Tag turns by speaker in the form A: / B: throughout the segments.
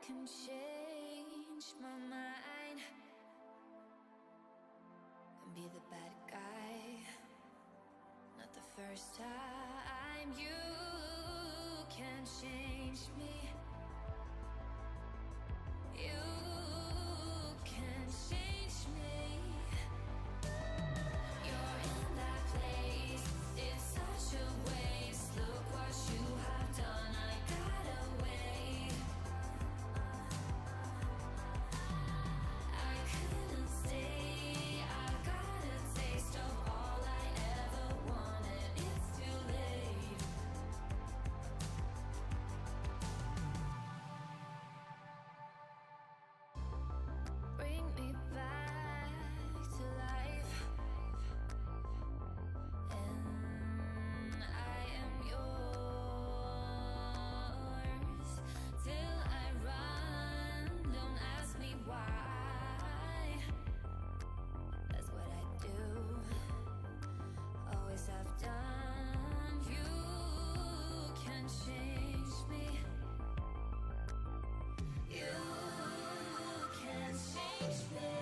A: can change my mind and be the bad guy. Not the first time. You can change me. You can change me. You're in that place. It's such a waste. Look what you have done. I got away. I couldn't stay. I got a taste of all I ever wanted. It's too late. Bring me back to life, and I am yours till I run. Don't ask me why. That's what I do. Always have done. You can change me. You can change me.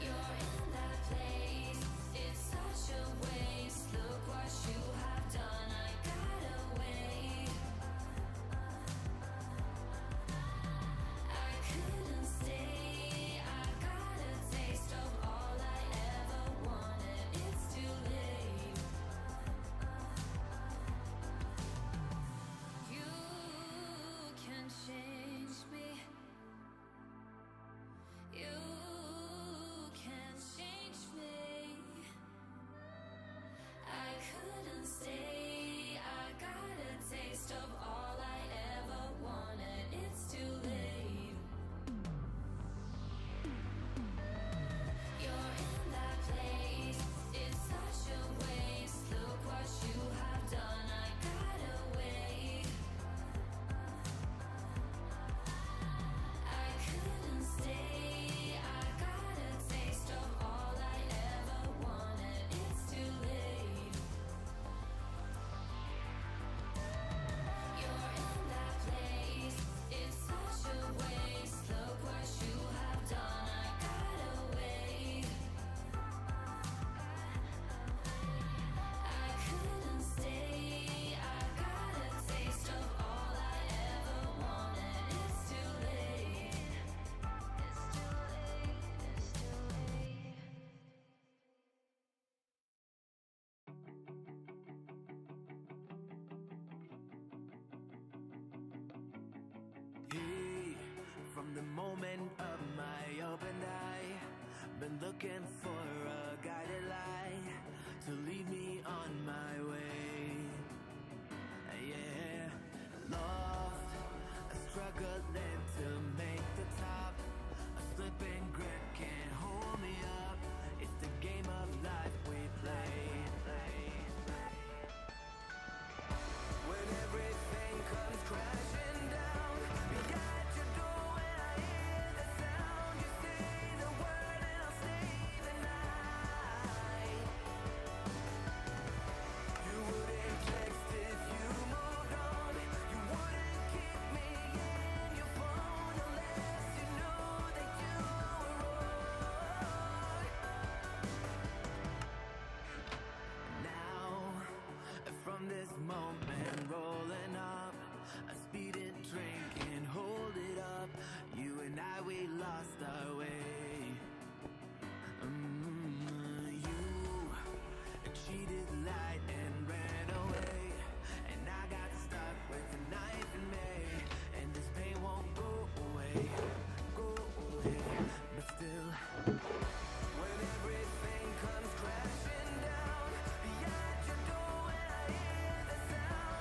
A: You're in that place. It's such a waste. Look what you have done. I got away. I couldn't stay. I got a taste of all I ever wanted. It's too late. You can change me. You can change me. I couldn't stay. I got a taste of all I ever wanted. It's too late. You're in that place. It's such a waste. Look what you have done. I got away. I couldn't stay. I got a taste of all I ever wanted. It's too late. You're in that place. It's such a waste. Look what you have done. I got away. I couldn't stay. I got a taste of all I ever wanted. It's too late. It's too late. It's too late.
B: Hey, from the moment of my open eye, been looking for a guided light to lead me on my way. Yeah, lost, struggling to make the top. A slipping grip can't hold me up. It's the game of life we play. When everything comes crashing down, be at your door when I hear the sound. You say the word and I'll stay the night. You wouldn't text if you moved on. You wouldn't keep me in your phone unless you know that you were wrong. Now, from this moment rolling up, a speeding train can't hold it up. You and I, we lost our way. You cheated, lied, and ran away, and I got stuck with a knife in me, and this pain won't go away, but still. When everything comes crashing down, be at your door when I hear the sound.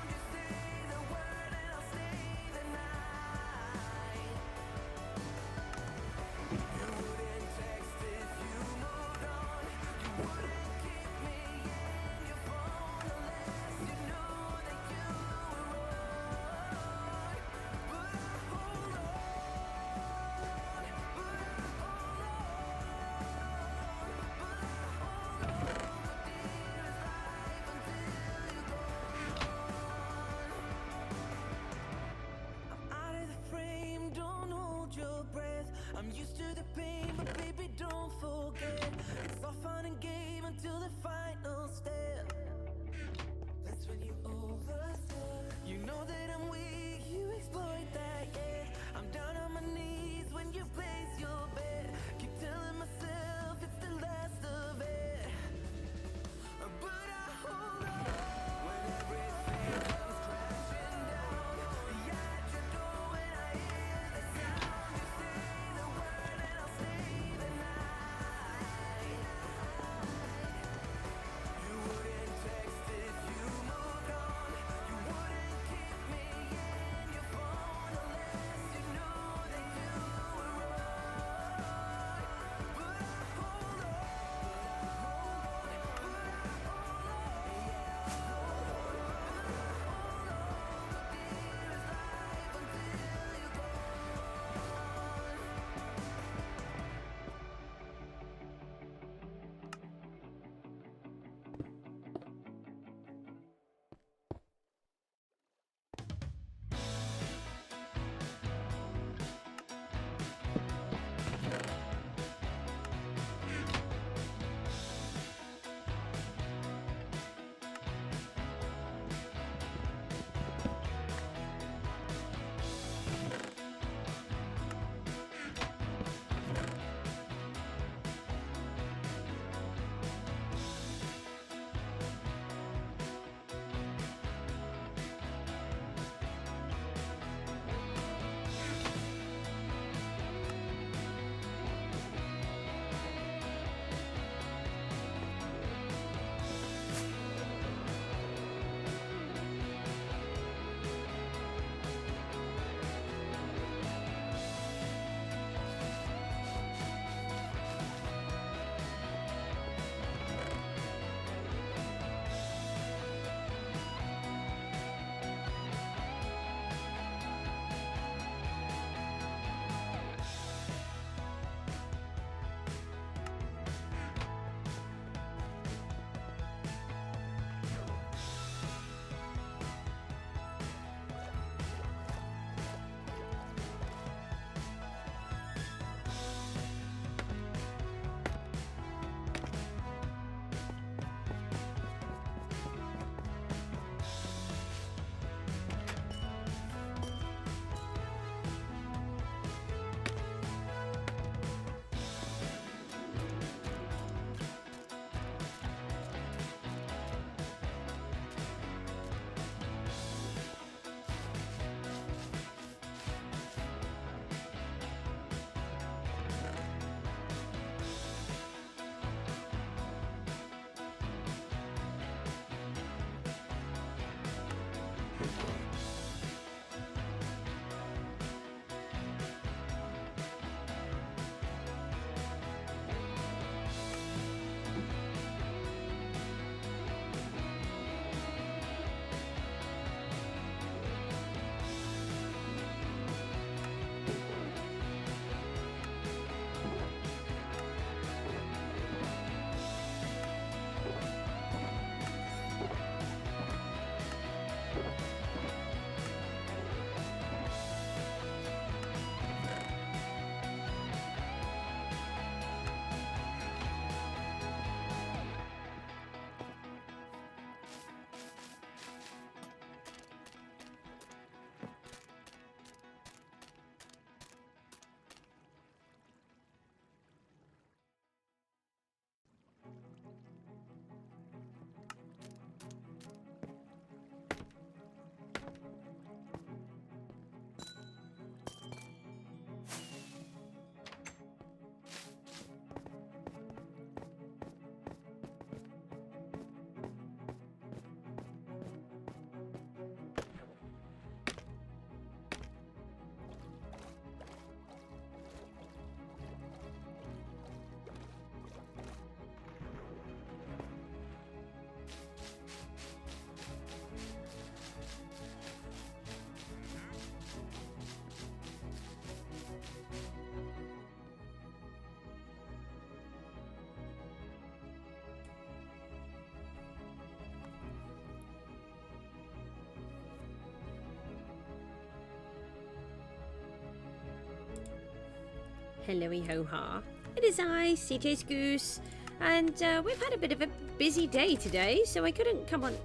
C: hello ho-ha. It is I, CJSGOOSE, and we've had a bit of a busy day today, so I couldn't come on.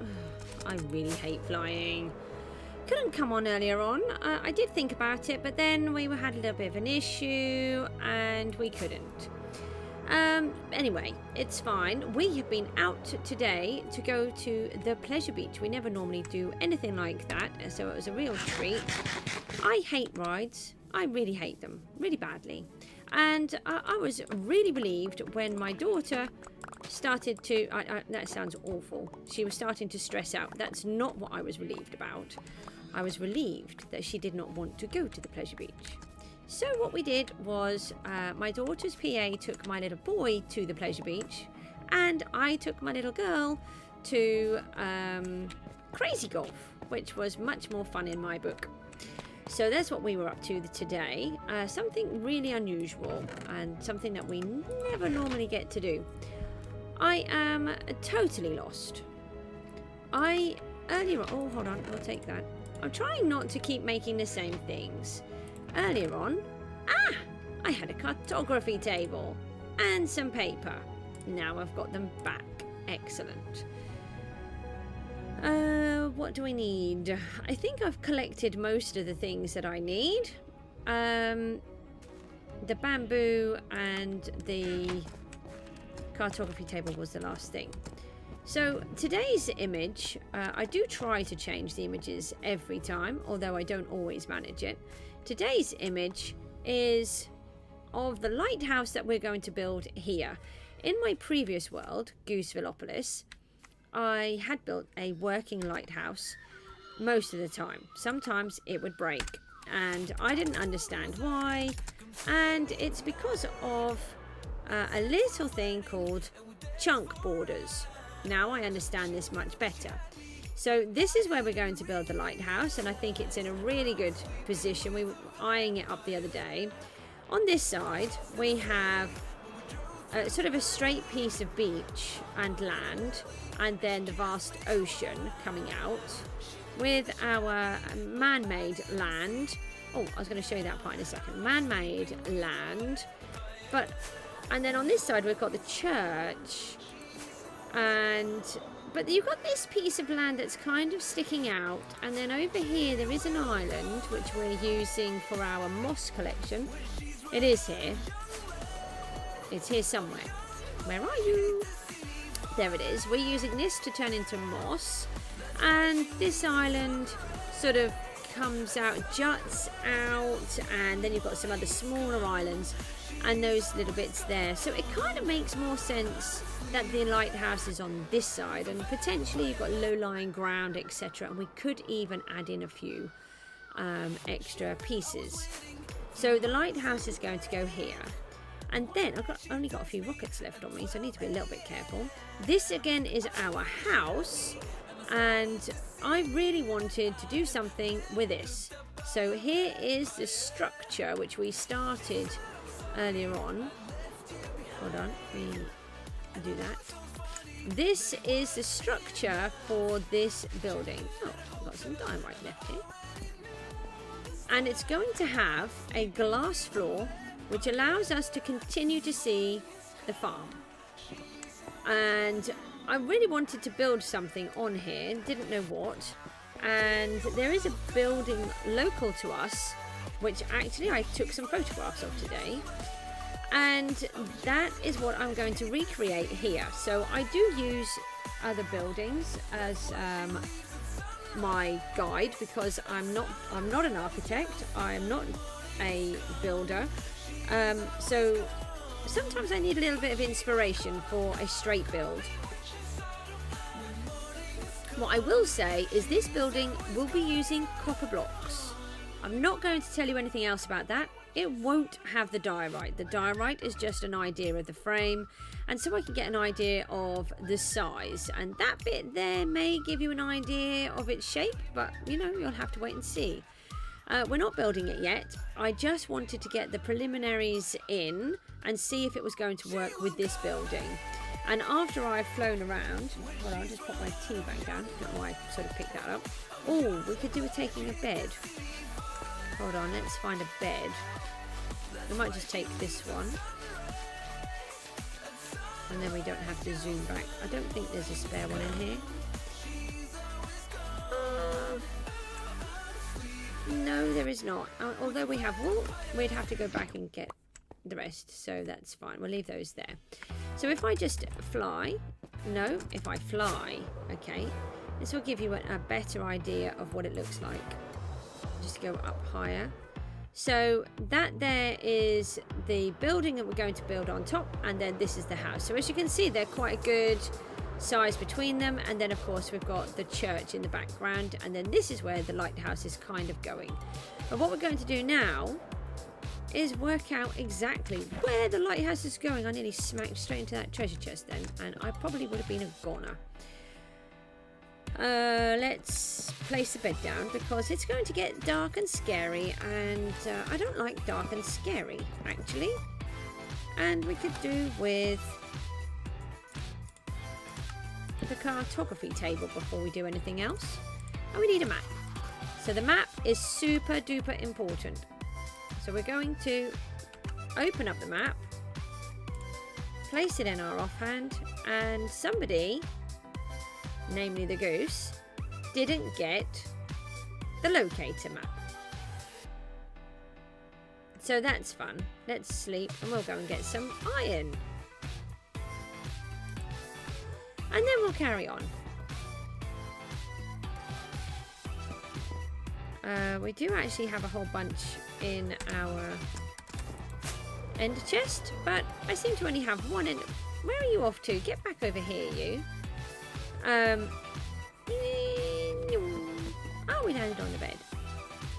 C: I really hate flying. Couldn't come on earlier on. I did think about it, but then we had a little bit of an issue, and we couldn't. Anyway, it's fine. We have been out today to go to the pleasure beach. We never normally do anything like that, so it was a real treat. I hate rides. I really hate them, really badly. And I was really relieved when my daughter started to, that sounds awful. She was starting to stress out. That's not what I was relieved about. I was relieved that she did not want to go to the pleasure beach. So what we did was my daughter's PA took my little boy to the pleasure beach, and I took my little girl to Crazy Golf, which was much more fun in my book. So that's what we were up to today. Something really unusual and something that we never normally get to do. I am totally lost. Earlier on, oh hold on, we'll take that. I'm trying not to keep making the same things. Earlier on, I had a cartography table and some paper. Now I've got them back. Excellent. What do I need? I think I've collected most of the things that I need. The bamboo and the cartography table was the last thing. So today's image, I do try to change the images every time, although I don't always manage it. Today's image is of the lighthouse that we're going to build here. In my previous world, Goosevillopolis, I had built a working lighthouse most of the time. Sometimes it would break, and I didn't understand why. And it's because of a little thing called chunk borders. Now I understand this much better. So this is where we're going to build the lighthouse, and I think it's in a really good position. We were eyeing it up the other day. On this side, we have sort of a straight piece of beach and land, and then the vast ocean coming out with our man-made land. Oh, I was going to show you that part in a second. Man-made land. And then on this side, we've got the church. But you've got this piece of land that's kind of sticking out, and then over here there is an island which we're using for our moss collection. It is here. It's here somewhere. Where are you? There it is. We're using this to turn into moss, and this island sort of comes out, juts out, and then you've got some other smaller islands and those little bits there. So it kind of makes more sense that the lighthouse is on this side, and potentially you've got low-lying ground, etc. And we could even add in a few extra pieces. So the lighthouse is going to go here. And then I've only got a few rockets left on me, so I need to be a little bit careful. This again is our house, and I really wanted to do something with this. So here is the structure which we started earlier on. Hold on, we do that. This is the structure for this building. Oh, I've got some dynamite left here. And it's going to have a glass floor, which allows us to continue to see the farm. And I really wanted to build something on here, didn't know what. And there is a building local to us, which actually I took some photographs of today. And that is what I'm going to recreate here. So I do use other buildings as my guide, because I'm not an architect, I'm not a builder. So sometimes I need a little bit of inspiration for a straight build. What I will say is this building will be using copper blocks. I'm not going to tell you anything else about that. It won't have the diorite. The diorite is just an idea of the frame, and so I can get an idea of the size, and that bit there may give you an idea of its shape, but you know, you'll have to wait and see. We're not building it yet. I just wanted to get the preliminaries in and see if it was going to work with this building. And after I've flown around, hold on, I'll just put my tea bag down. I don't know why I sort of picked that up. Oh, we could do with taking a bed. Hold on, let's find a bed. We might just take this one. And then we don't have to zoom back. I don't think there's a spare one in here. No, there is not. Although we have wool, we'd have to go back and get the rest. So that's fine. We'll leave those there. So if I just fly... No, if I fly, okay, this will give you a better idea of what it looks like. Just go up higher. So that there is the building that we're going to build on top, and then this is the house. So as you can see, they're quite a good size between them, and then of course we've got the church in the background, and then this is where the lighthouse is kind of going. But what we're going to do now is work out exactly where the lighthouse is going. I nearly smacked straight into that treasure chest then, and I probably would have been a goner. Let's place the bed down because it's going to get dark and scary, and I don't like dark and scary actually. And we could do with the cartography table before we do anything else. And we need a map. So the map is super duper important. So we're going to open up the map, place it in our offhand, and somebody, namely the goose, didn't get the locator map. So that's fun. Let's sleep and we'll go and get some iron. And then we'll carry on. We do actually have a whole bunch in our ender chest, but I seem to only have one in. Where are you off to? Get back over here, you. Oh, we landed on the bed.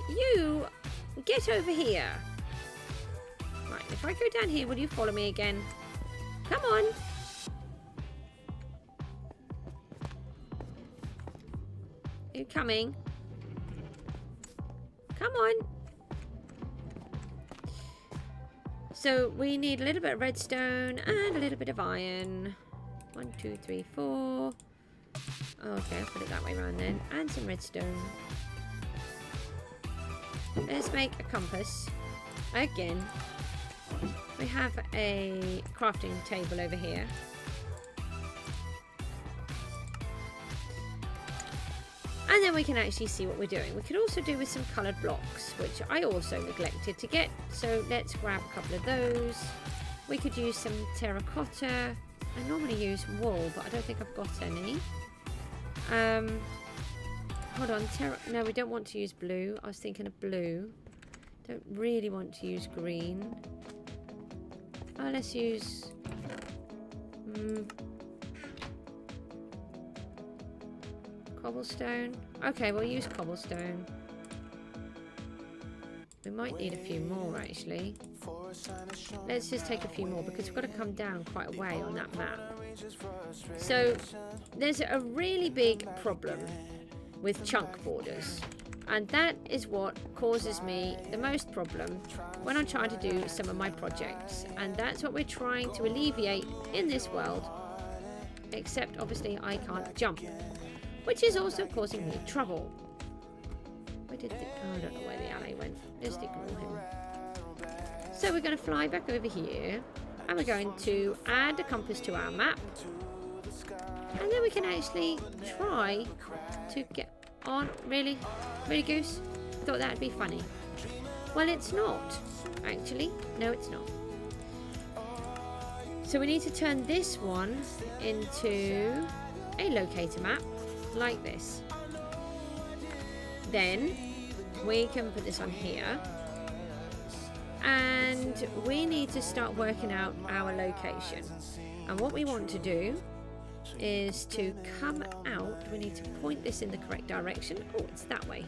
C: You, get over here. Right, if I go down here, will you follow me again? Come on. Are you coming? Come on. So we need a little bit of redstone and a little bit of iron. 1, 2, 3, 4. Okay, I'll put it that way around then. And some redstone. Let's make a compass. Again. We have a crafting table over here. And then we can actually see what we're doing. We could also do with some coloured blocks, which I also neglected to get. So let's grab a couple of those. We could use some terracotta. I normally use wool, but I don't think I've got any. Hold on. No, we don't want to use blue. I was thinking of blue. Don't really want to use green. Oh, let's use... cobblestone. Okay, we'll use cobblestone. We might need a few more actually. Let's just take a few more because we've got to come down quite a way on that map. So there's a really big problem with chunk borders, and that is what causes me the most problem when I'm trying to do some of my projects, and that's what we're trying to alleviate in this world, except obviously I can't jump, which is also causing me trouble. Where did I don't know where the ally went. Just ignore him. So we're going to fly back over here, and we're going to add a compass to our map, and then we can actually try to get on. Really? Really, Goose? Thought that'd be funny. Well, it's not, actually. No, it's not. So we need to turn this one into a locator map, like this. Then we can put this on here, and we need to start working out our location. And what we want to do is to come out. We need to point this in the correct direction. Oh, it's that way.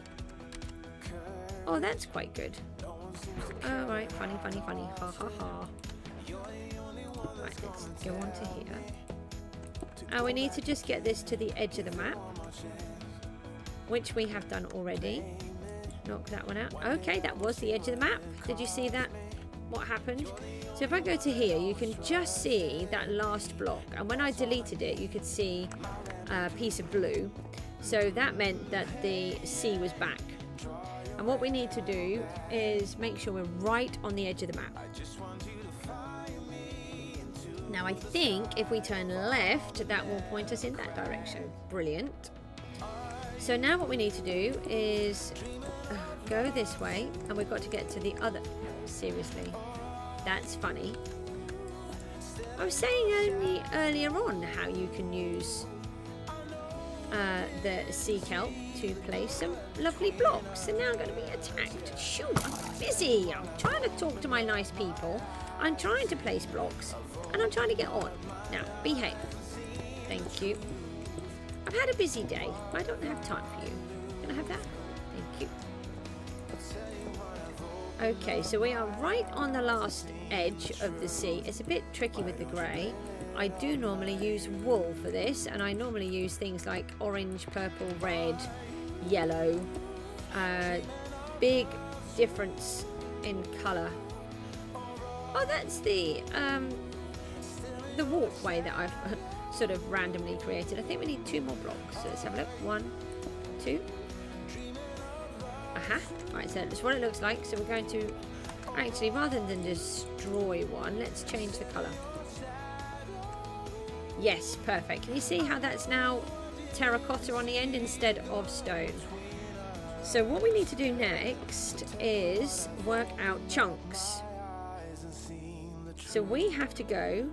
C: Oh, that's quite good. Oh, right, funny, funny, funny. Ha ha ha. Right, let's go on to here. And we need to just get this to the edge of the map, which we have done already. Knock that one out. Okay, that was the edge of the map. Did you see that? What happened? So if I go to here, you can just see that last block. And when I deleted it, you could see a piece of blue. So that meant that the sea was back. And what we need to do is make sure we're right on the edge of the map. Now I think if we turn left, that will point us in that direction. Brilliant. So now what we need to do is go this way, and we've got to get to the other. Seriously, that's funny. I was saying earlier on how you can use the sea kelp to place some lovely blocks, and now I'm going to be attacked. Shoot, I'm busy. I'm trying to talk to my nice people. I'm trying to place blocks, and I'm trying to get on. Now, behave. Thank you. I've had a busy day. I don't have time for you. Can I have that? Thank you. Okay, so we are right on the last edge of the sea. It's a bit tricky with the grey. I do normally use wool for this, and I normally use things like orange, purple, red, yellow. Big difference in colour. Oh, that's the walkway that I've sort of randomly created. I think we need 2 more blocks. So let's have a look. 1, 2. Aha. Right, so that's what it looks like. So we're going to actually, rather than destroy one, let's change the colour. Yes, perfect. Can you see how that's now terracotta on the end instead of stone? So what we need to do next is work out chunks. So we have to go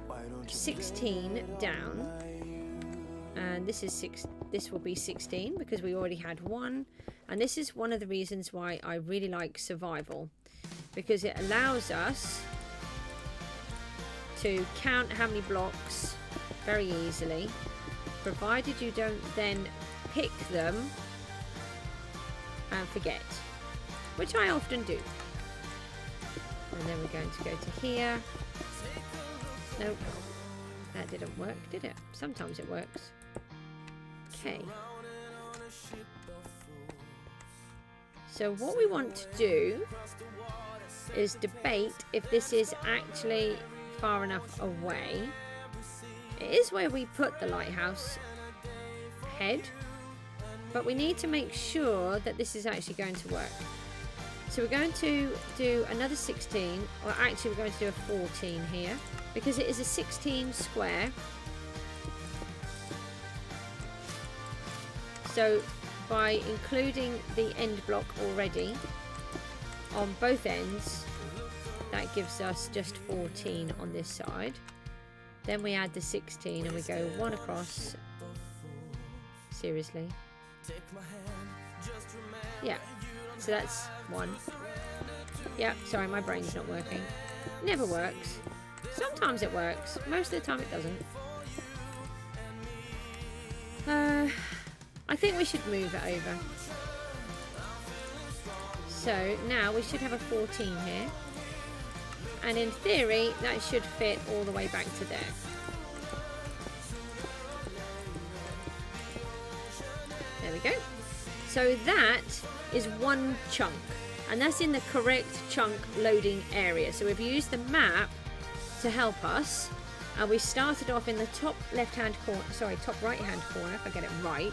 C: 16 down, and this will be 16 because we already had 1. And this is one of the reasons why I really like survival, because it allows us to count how many blocks very easily, provided you don't then pick them and forget, which I often do. And then we're going to go to here. Nope, that didn't work, did it? Sometimes it works. Okay. So what we want to do is debate if this is actually far enough away. It is where we put the lighthouse head, but we need to make sure that this is actually going to work. So we're going to do another 16, or actually we're going to do a 14 here, because it is a 16 square. So by including the end block already on both ends, that gives us just 14 on this side. Then we add the 16 and we go 1 across. Seriously? Yeah, so that's 1. Yeah, sorry, my brain's not working. Never works. Sometimes it works, most of the time it doesn't. I think we should move it over. So now we should have a 14 here. And in theory, that should fit all the way back to there. There we go. So that is 1 chunk. And that's in the correct chunk loading area. So we've used the map to help us. And we started off in the top left-hand corner, sorry, top right-hand corner, if I get it right.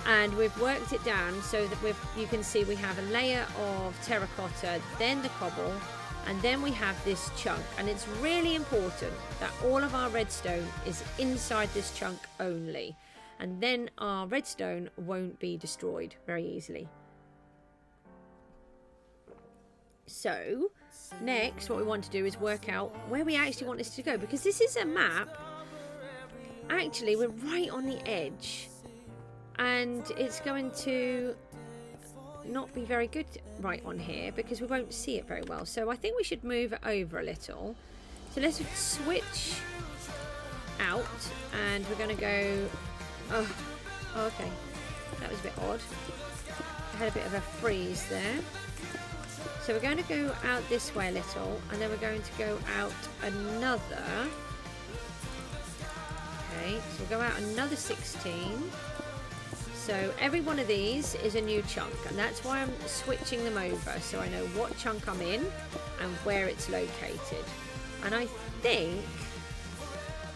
C: And we've worked it down so that you can see we have a layer of terracotta, then the cobble, and then we have this chunk. And it's really important that all of our redstone is inside this chunk only, and then our redstone won't be destroyed very easily. So next what we want to do is work out where we actually want this to go, because this is a map. Actually, we're right on the edge, and it's going to not be very good right on here because we won't see it very well. So I think we should move it over a little. So let's switch out, and we're going to go oh okay, that was a bit odd. I had a bit of a freeze there. So we're going to go out this way a little, and then we're going to go out another. Okay, so we'll go out another 16. So every one of these is a new chunk, and that's why I'm switching them over, so I know what chunk I'm in and where it's located. And I think,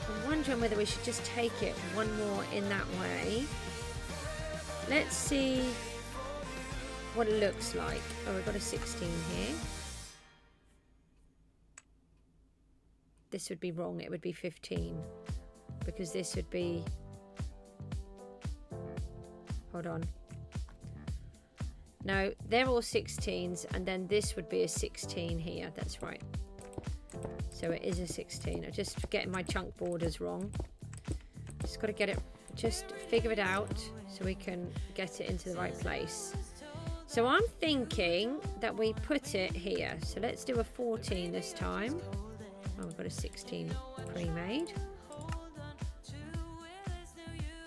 C: I'm wondering whether we should just take it one more in that way. Let's see what it looks like. Oh, we've got a 16 here. This would be wrong. It would be 15. Because this would be... Hold on. No, they're all 16s. And then this would be a 16 here. That's right. So it is a 16. I'm just getting my chunk borders wrong. Just got to get it... Just figure it out so we can get it into the right place. So I'm thinking that we put it here. So let's do a 14 this time. Oh, we've got a 16 pre-made.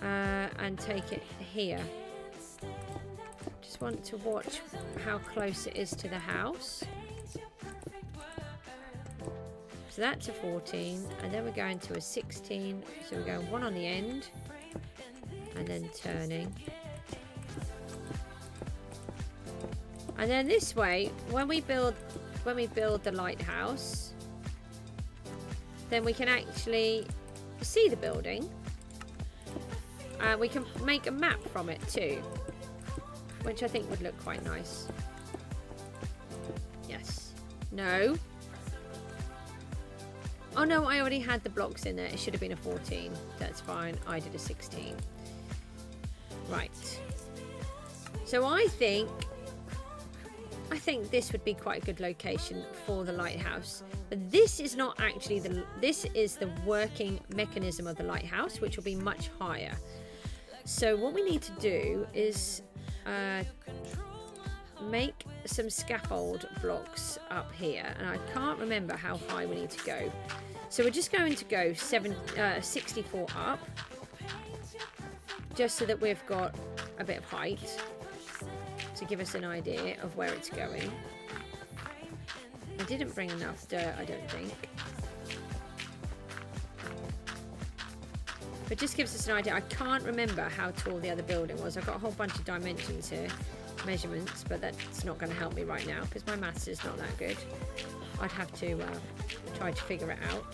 C: And take it here. Just want to watch how close it is to the house. So that's a 14. And then we're going to a 16. So we're going one on the end. And then turning. And then this way, when we build the lighthouse, then we can actually see the building. We can make a map from it too, which I think would look quite nice. Yes. No. Oh no, I already had the blocks in there. It should have been a 14. That's fine. I did a 16. Right. So I think this would be quite a good location for the lighthouse. But this is not actually this is the working mechanism of the lighthouse, which will be much higher. So what we need to do is make some scaffold blocks up here, and I can't remember how high we need to go. So we're just going to go 64 up, just so that we've got a bit of height to give us an idea of where it's going. I didn't bring enough dirt, I don't think. But just gives us an idea. I can't remember how tall the other building was. I've got a whole bunch of dimensions here, measurements, but that's not going to help me right now because my maths is not that good. I'd have to try to figure it out.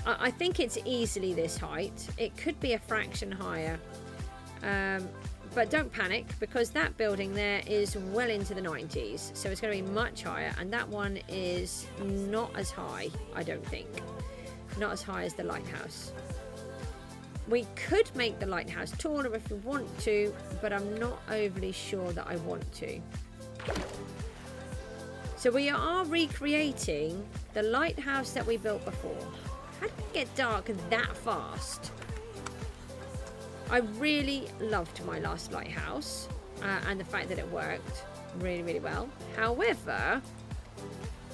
C: I think it's easily this height. It could be a fraction higher. But don't panic, because that building there is well into the 90s. So it's going to be much higher. And that one is not as high, I don't think. Not as high as the lighthouse. We could make the lighthouse taller if we want to, but I'm not overly sure that I want to. So we are recreating the lighthouse that we built before. How did it get dark that fast? I really loved my last lighthouse and the fact that it worked really, really well. However,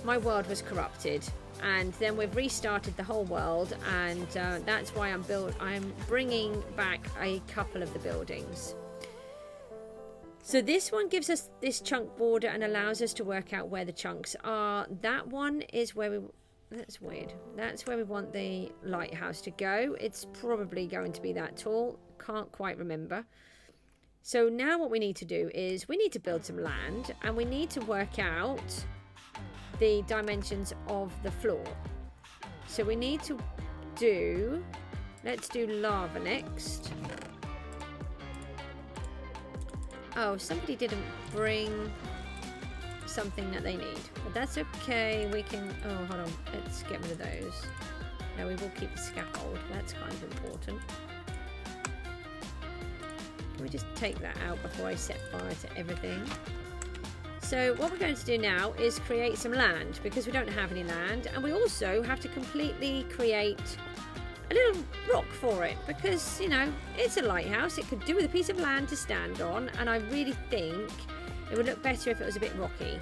C: my world was corrupted, and then we've restarted the whole world, and that's why I'm bringing back a couple of the buildings. So this one gives us this chunk border and allows us to work out where the chunks are. That one is where we... That's weird. That's where we want the lighthouse to go. It's probably going to be that tall. Can't quite remember. So now what we need to do is we need to build some land, and we need to work out the dimensions of the floor. So we need to do... Let's do lava next. Oh, somebody didn't bring something that they need, but that's okay. We can... Oh, hold on. Let's get rid of those. No, we will keep the scaffold. That's kind of important. Can we just take that out before I set fire to everything? So what we're going to do now is create some land, because we don't have any land, and we also have to completely create a little rock for it, because, you know, it's a lighthouse. It could do with a piece of land to stand on, and I really think it would look better if it was a bit rocky.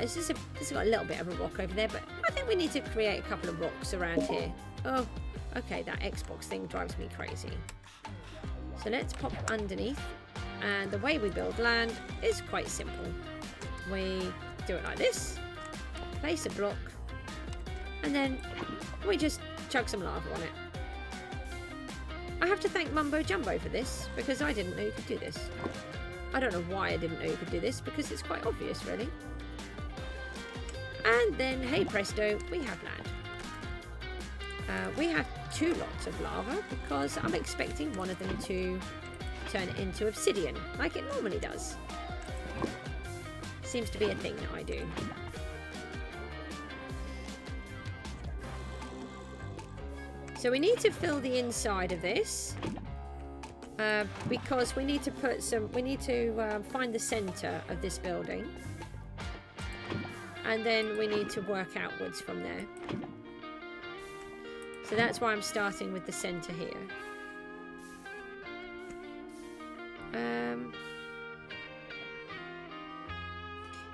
C: It's got a little bit of a rock over there, but I think we need to create a couple of rocks around here. Oh, okay, that Xbox thing drives me crazy. So let's pop underneath, and the way we build land is quite simple. We do it like this, place a block, and then we just chuck some lava on it. I have to thank Mumbo Jumbo for this, because I didn't know you could do this. I don't know why I didn't know you could do this, because it's quite obvious, really. And then, hey presto, we have land. We have 2 lots of lava, because I'm expecting one of them to turn into obsidian, like it normally does. Seems to be a thing that I do. So we need to fill the inside of this because we need to put some. We need to find the center of this building, and then we need to work outwards from there. So that's why I'm starting with the center here.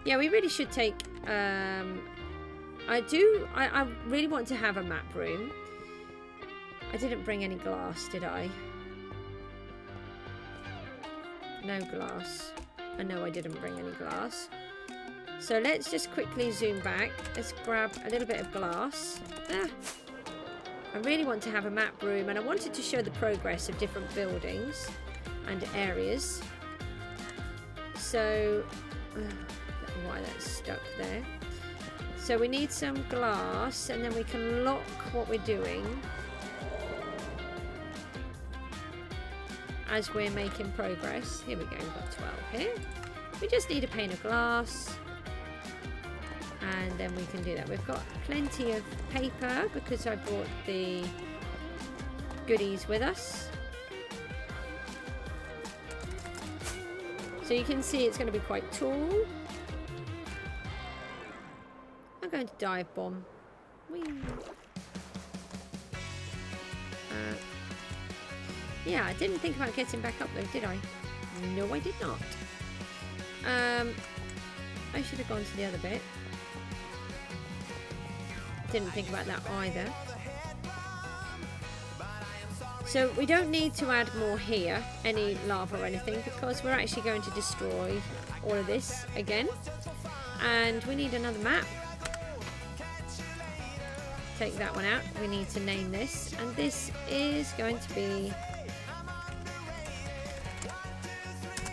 C: Yeah, we really should take. I really want to have a map room. I didn't bring any glass, did I? No glass. And no, I didn't bring any glass. So let's just quickly zoom back. Let's grab a little bit of glass. I really want to have a map room, and I wanted to show the progress of different buildings and areas. So, I don't know why that's stuck there. So we need some glass, and then we can lock what we're doing as we're making progress. Here we go, we've got 12 here. We just need a pane of glass, and then we can do that. We've got plenty of paper because I brought the goodies with us. So you can see it's going to be quite tall. I'm going to dive bomb. Whee. Yeah, I didn't think about getting back up though, did I? No, I did not. I should have gone to the other bit. Didn't think about that either. So we don't need to add more here, any lava or anything, because we're actually going to destroy all of this again. And we need another map. Take that one out. We need to name this, and this is going to be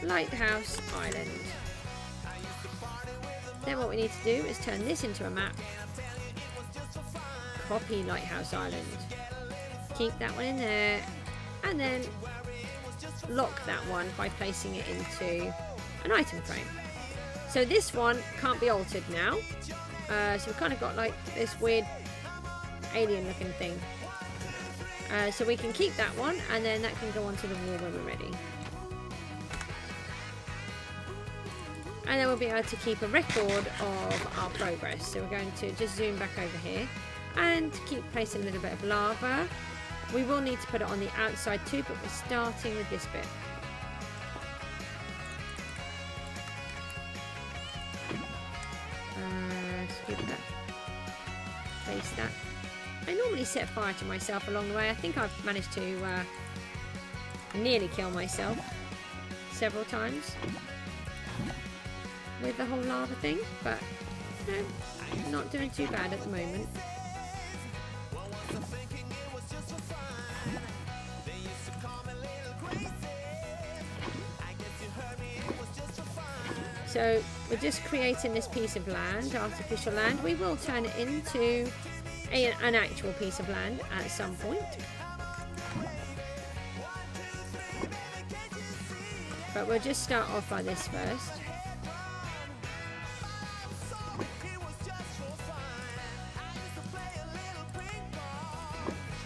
C: Lighthouse Island. Then what we need to do is turn this into a map. Copy Lighthouse Island. Keep that one in there, and then lock that one by placing it into an item frame. So this one can't be altered now. So we've kind of got like this weird alien looking thing. So we can keep that one, and then that can go onto the wall when we're ready. And then we'll be able to keep a record of our progress. So we're going to just zoom back over here and keep placing a little bit of lava. We will need to put it on the outside too, but we're starting with this bit. Keep that. Place that. I normally set fire to myself along the way. I think I've managed to nearly kill myself several times with the whole lava thing, but no, not doing too bad at the moment. So we're just creating this piece of land, artificial land. We will turn it into an actual piece of land at some point. But we'll just start off by this first.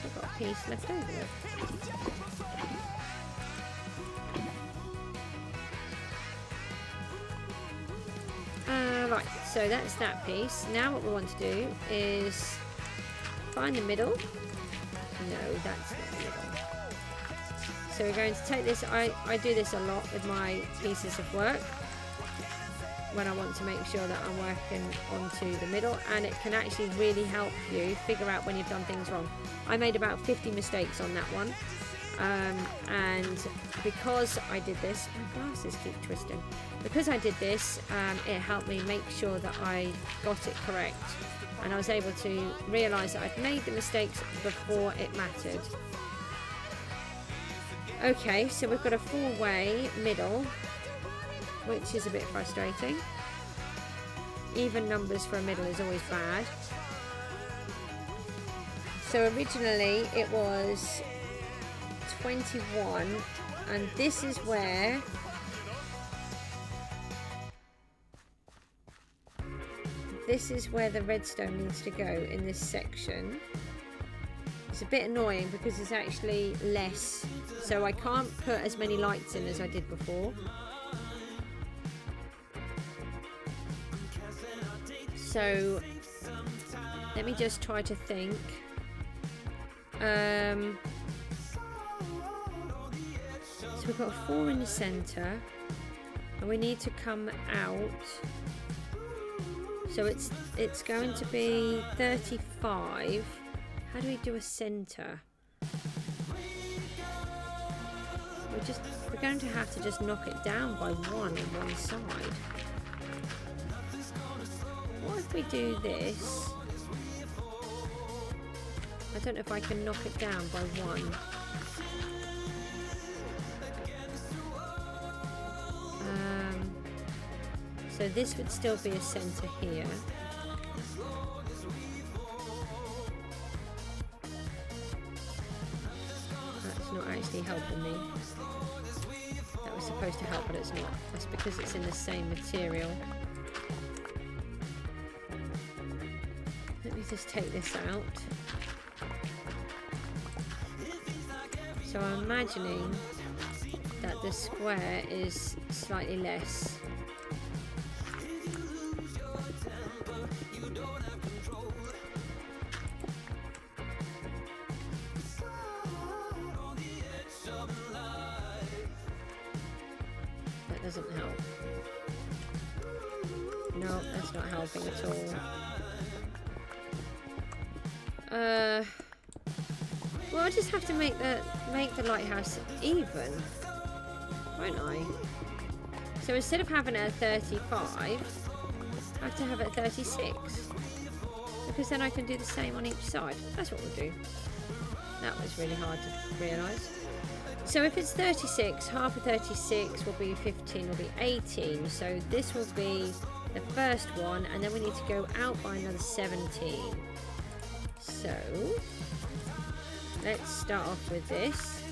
C: I've got a piece left over there. Right, so that's that piece. Now what we want to do is find the middle. No, that's not the middle. So we're going to take this. I do this a lot with my pieces of work when I want to make sure that I'm working onto the middle, and it can actually really help you figure out when you've done things wrong. I made about 50 mistakes on that one, and because I did this, my glasses keep twisting. Because I did this, it helped me make sure that I got it correct, and I was able to realise that I'd made the mistakes before it mattered. Okay, so we've got a four-way middle, which is a bit frustrating. Even numbers for a middle is always bad. So originally it was 21, and this is where this is where the redstone needs to go in this section. It's a bit annoying because it's actually less, so I can't put as many lights in as I did before. So let me just try to think. So we've got 4 in the center, and we need to come out. So it's going to be 35. How do we do a center? We're going to have to just knock it down by 1 on one side. What if we do this? I don't know if I can knock it down by 1. So this would still be a center here. That's not actually helping me. That was supposed to help, but it's not. That's because it's in the same material. Let me just take this out. So I'm imagining that the square is slightly less. That doesn't help. No, that's not helping at all. Well, I just have to make the lighthouse even, won't I? So instead of having it at 35, I have to have it at 36, because then I can do the same on each side. That's what we'll do. That was really hard to realise. So if it's 36, half of 36 will be 15, will be 18. So this will be the first one, and then we need to go out by another 17. So let's start off with this.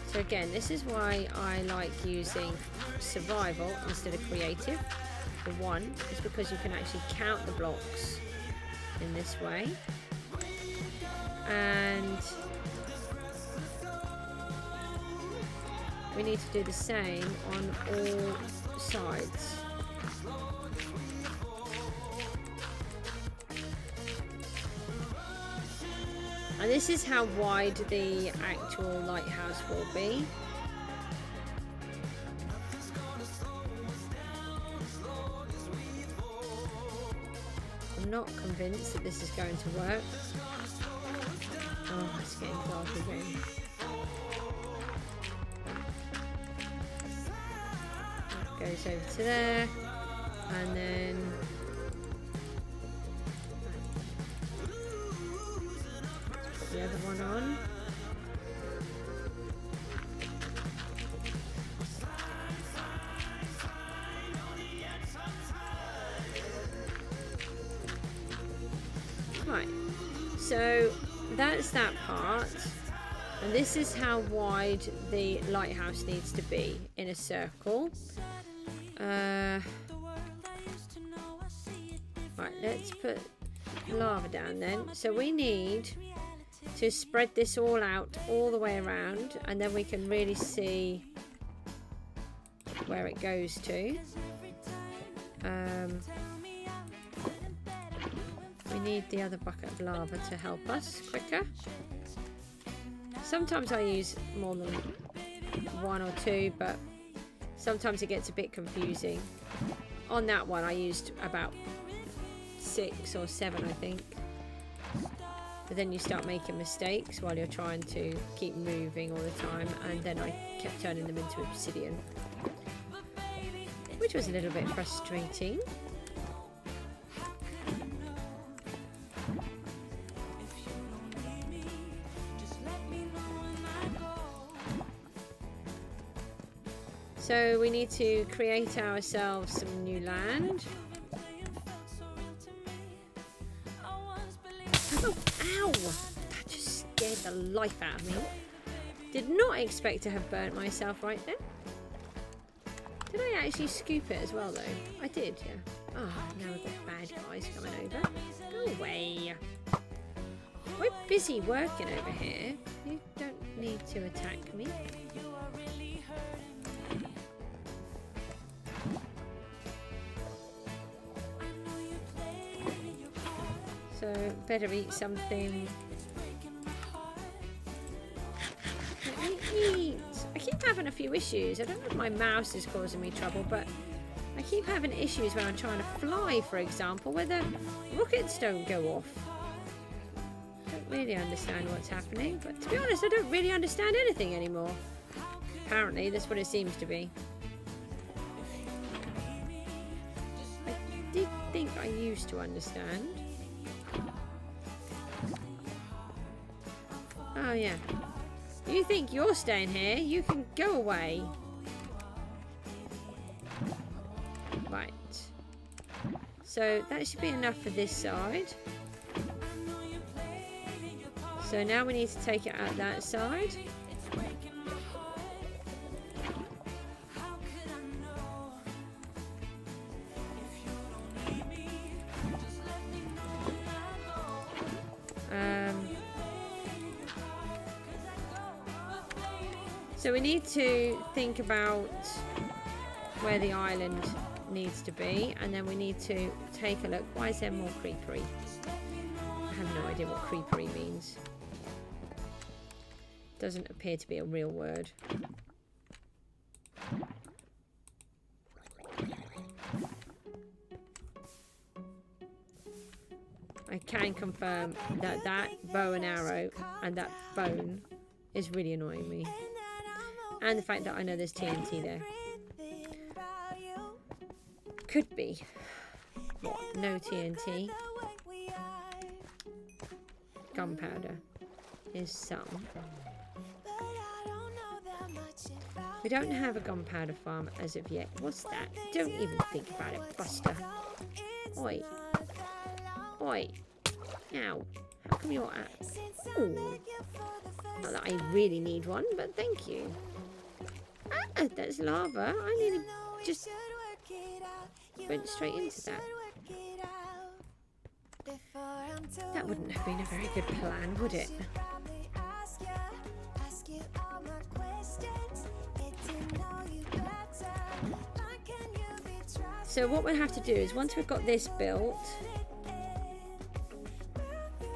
C: So again, this is why I like using survival instead of creative. For one, it's because you can actually count the blocks in this way. And we need to do the same on all sides. And this is how wide the actual lighthouse will be. I'm not convinced that this is going to work. Oh, it's getting dark again. That goes over to there, and then put the other one on. Right, so that's that part, and this is how wide the lighthouse needs to be in a circle. Right, let's put lava down then. So we need to spread this all out all the way around, and then we can really see where it goes to. We need the other bucket of lava to help us quicker. Sometimes I use more than one or two, but sometimes it gets a bit confusing. On that one I used about 6 or 7, I think. But then you start making mistakes while you're trying to keep moving all the time, and then I kept turning them into obsidian, which was a little bit frustrating. So we need to create ourselves some new land. Oh, ow! That just scared the life out of me. Did not expect to have burnt myself right there. Did I actually scoop it as well though? I did, yeah. Oh, now we've got bad guys coming over. Go away. We're busy working over here. You don't need to attack me. So, better eat something. Let me eat. I keep having a few issues. I don't know if my mouse is causing me trouble, but I keep having issues when I'm trying to fly, for example, where the rockets don't go off. I don't really understand what's happening, but to be honest, I don't really understand anything anymore. Apparently, that's what it seems to be. I did think I used to understand. Oh yeah. You think you're staying here? You can go away. Right. So that should be enough for this side. So now we need to take it out that side. So we need to think about where the island needs to be, and then we need to take a look. Why is there more creepery? I have no idea what creepery means. Doesn't appear to be a real word. I can confirm that that bow and arrow and that bone is really annoying me. And the fact that I know there's TNT there. Could be. What? No TNT. Gunpowder. Here's some. We don't have a gunpowder farm as of yet. What's that? Don't even think about it, Buster. Oi. Oi. Ow. How come you're at... Ooh. Not that I really need one, but thank you. Ah, that's lava. I nearly just went straight into that. That wouldn't have been a very good plan, would it? So what we'll have to do is, once we've got this built,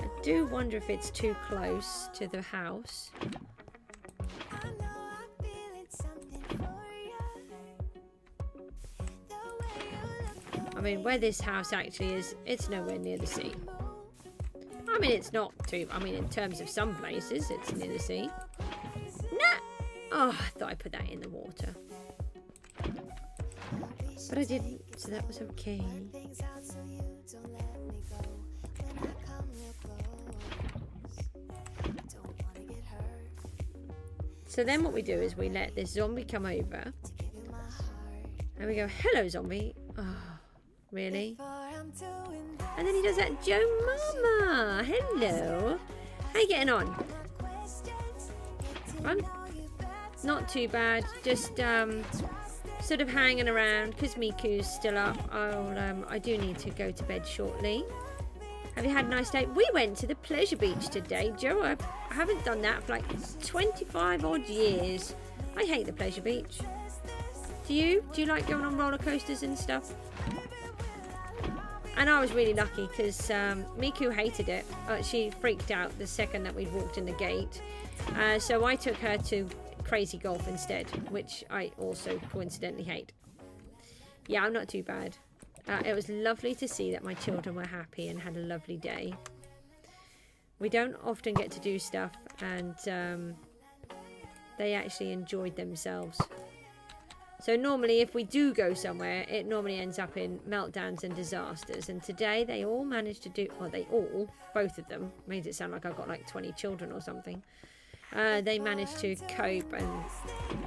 C: I do wonder if it's too close to the house. I mean, where this house actually is, it's nowhere near the sea. I mean, it's not too... I mean, in terms of some places, it's near the sea. Nah! Oh, I thought I put that in the water. But I didn't, so that was okay. So then what we do is we let this zombie come over. And we go, hello, zombie. Oh, really? And then he does that, Joe Mama. Hello. How you getting on? I'm not too bad. Just sort of hanging around because Miku's still up. I do need to go to bed shortly. Have you had a nice day? We went to the pleasure beach today, Joe. I haven't done that for like 25 odd years. I hate the pleasure beach. Do you? Do you like going on roller coasters and stuff? And I was really lucky because Miku hated it. She freaked out the second that we walked in the gate. So I took her to Crazy Golf instead, which I also coincidentally hate. Yeah, I'm not too bad. It was lovely to see that my children were happy and had a lovely day. We don't often get to do stuff, and they actually enjoyed themselves. So normally if we do go somewhere, it normally ends up in meltdowns and disasters. And today they all managed to do, well, both of them, made it sound like I've got like 20 children or something. They managed to cope, and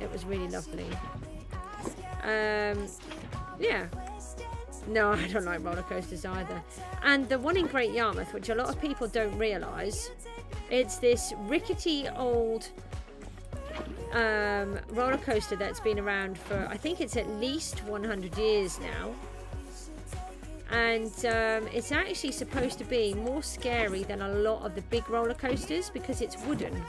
C: it was really lovely. Yeah. No, I don't like roller coasters either. And the one in Great Yarmouth, which a lot of people don't realise, it's this rickety old roller coaster that's been around for, I think it's at least 100 years now. And it's actually supposed to be more scary than a lot of the big roller coasters because it's wooden.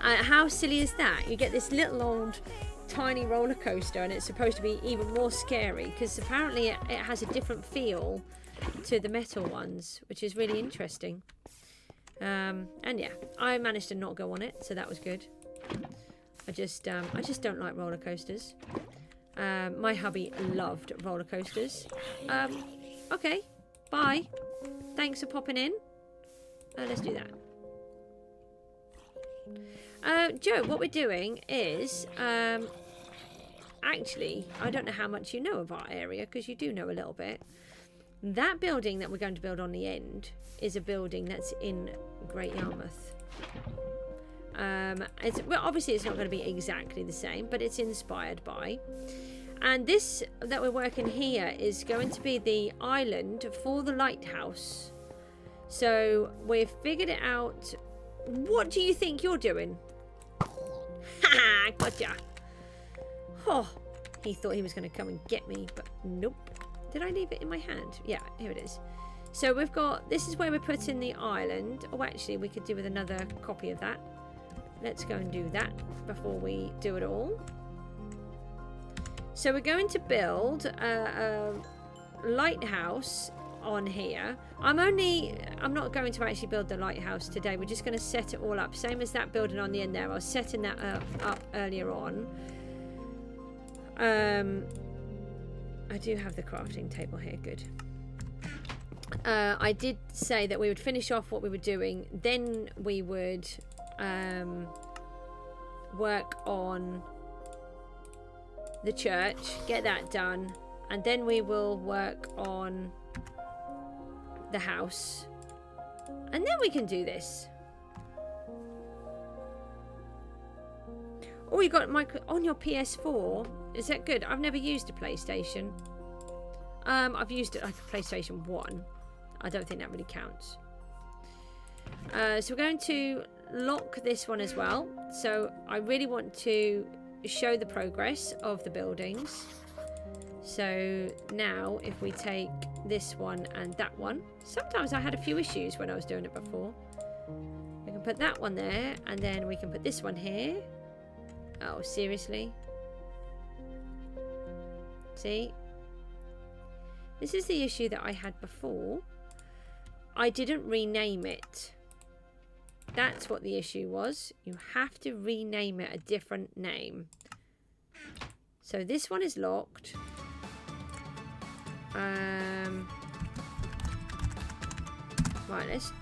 C: How silly is that? You get this little old tiny roller coaster and it's supposed to be even more scary because apparently it has a different feel to the metal ones, which is really interesting. And yeah, I managed to not go on it, so that was good. I just don't like roller coasters. My hubby loved roller coasters. Okay, bye. Thanks for popping in. Let's do that. Joe, what we're doing is, actually, I don't know how much you know of our area, because you do know a little bit. That building that we're going to build on the end is a building that's in Great Yarmouth. Well, obviously it's not going to be exactly the same, but it's inspired by. And this that we're working here is going to be the island for the lighthouse. So we've figured it out. What do you think you're doing? Ha! Gotcha. Oh, he thought he was going to come and get me, but nope. Did I leave it in my hand? Yeah, here it is. So we've got, this is where we're putting the island. Oh, actually, we could do with another copy of that. Let's go and do that before we do it all. So we're going to build a lighthouse on here. I'm not going to actually build the lighthouse today. We're just going to set it all up. Same as that building on the end there. I was setting that up earlier on. I do have the crafting table here. Good. I did say that we would finish off what we were doing. Then we would work on the church, get that done, and then we will work on the house, and then we can do this. Oh, you got on your PS4. Is that good? I've never used a PlayStation. I've used it like a PlayStation 1. I don't think that really counts. So we're going to lock this one as well. So I really want to show the progress of the buildings. So now if we take this one and that one, sometimes I had a few issues when I was doing it before. We can put that one there, and then we can put this one here. Oh, seriously? See? This is the issue that I had before. I didn't rename it. That's what the issue was. You have to rename it a different name. So this one is locked. Right, let's...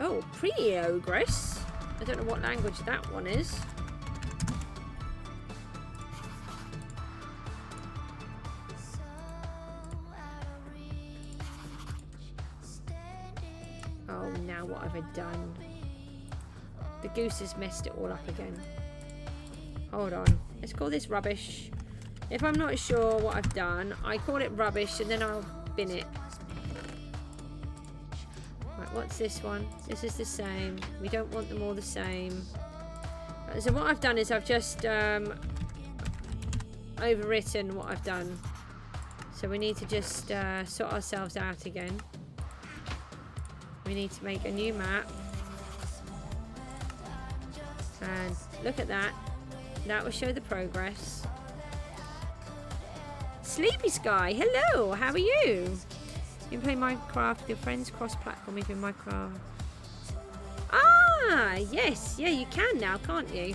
C: Oh, pre-ogress. I don't know what language that one is. Oh, now what have I done? The goose has messed it all up again. Hold on. Let's call this rubbish. If I'm not sure what I've done, I call it rubbish and then I'll bin it. Right, what's this one? This is the same. We don't want them all the same. So what I've done is I've just overwritten what I've done. So we need to just sort ourselves out again. We need to make a new map. And look at that. That will show the progress. Sleepy Sky, hello, how are you? You can play Minecraft with your friends cross-platform even Minecraft. Ah, yes, yeah, you can now, can't you?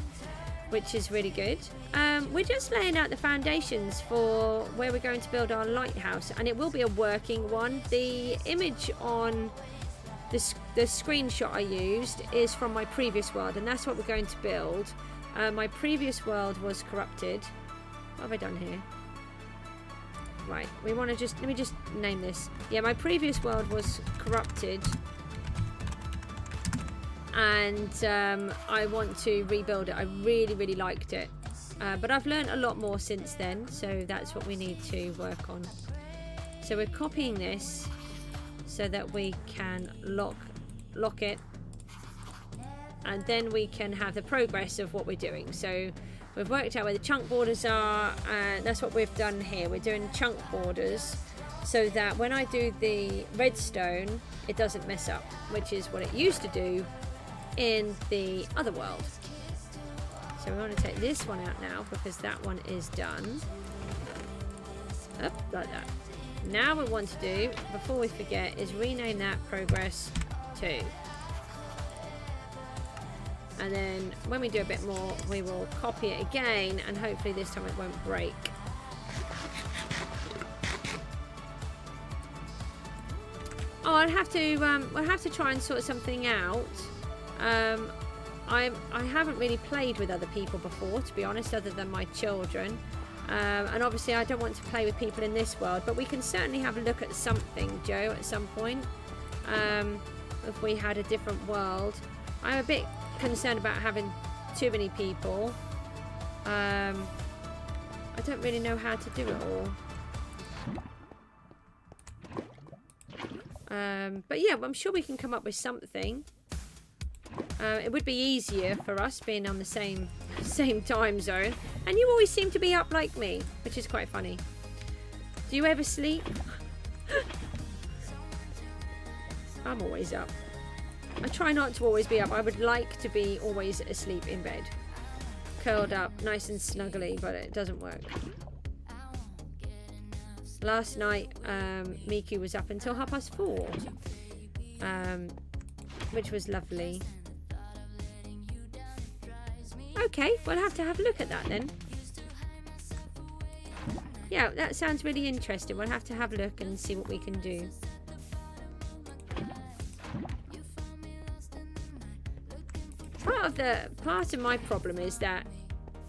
C: Which is really good. We're just laying out the foundations for where we're going to build our lighthouse, and it will be a working one. The image on the screenshot I used is from my previous world, and that's what we're going to build. My previous world was corrupted. What have I done here? Right, we want to just, let me just name this. Yeah, my previous world was corrupted, and I want to rebuild it. I really, really liked it, but I've learned a lot more since then, so that's what we need to work on. So we're copying this so that we can lock it, and then we can have the progress of what we're doing. So we've worked out where the chunk borders are, and that's what we've done here. We're doing chunk borders so that when I do the redstone, it doesn't mess up, which is what it used to do in the other world. So we want to take this one out now because that one is done. Up like that. Now what we want to do, before we forget, is rename that progress 2. And then when we do a bit more, we will copy it again, and hopefully this time it won't break. Oh, we'll have to try and sort something out. I haven't really played with other people before, to be honest, other than my children. And obviously I don't want to play with people in this world, but we can certainly have a look at something, Joe, at some point. If we had a different world. I'm a bit concerned about having too many people. I don't really know how to do it all. But yeah, I'm sure we can come up with something. It would be easier for us being on the same time zone. And you always seem to be up like me, which is quite funny. Do you ever sleep? I'm always up. I try not to always be up. I would like to be always asleep in bed. Curled up, nice and snuggly, but it doesn't work. Last night, Miku was up until 4:30, which was lovely. Okay, we'll have to have a look at that then. Yeah, that sounds really interesting. We'll have to have a look and see what we can do. Part of my problem is that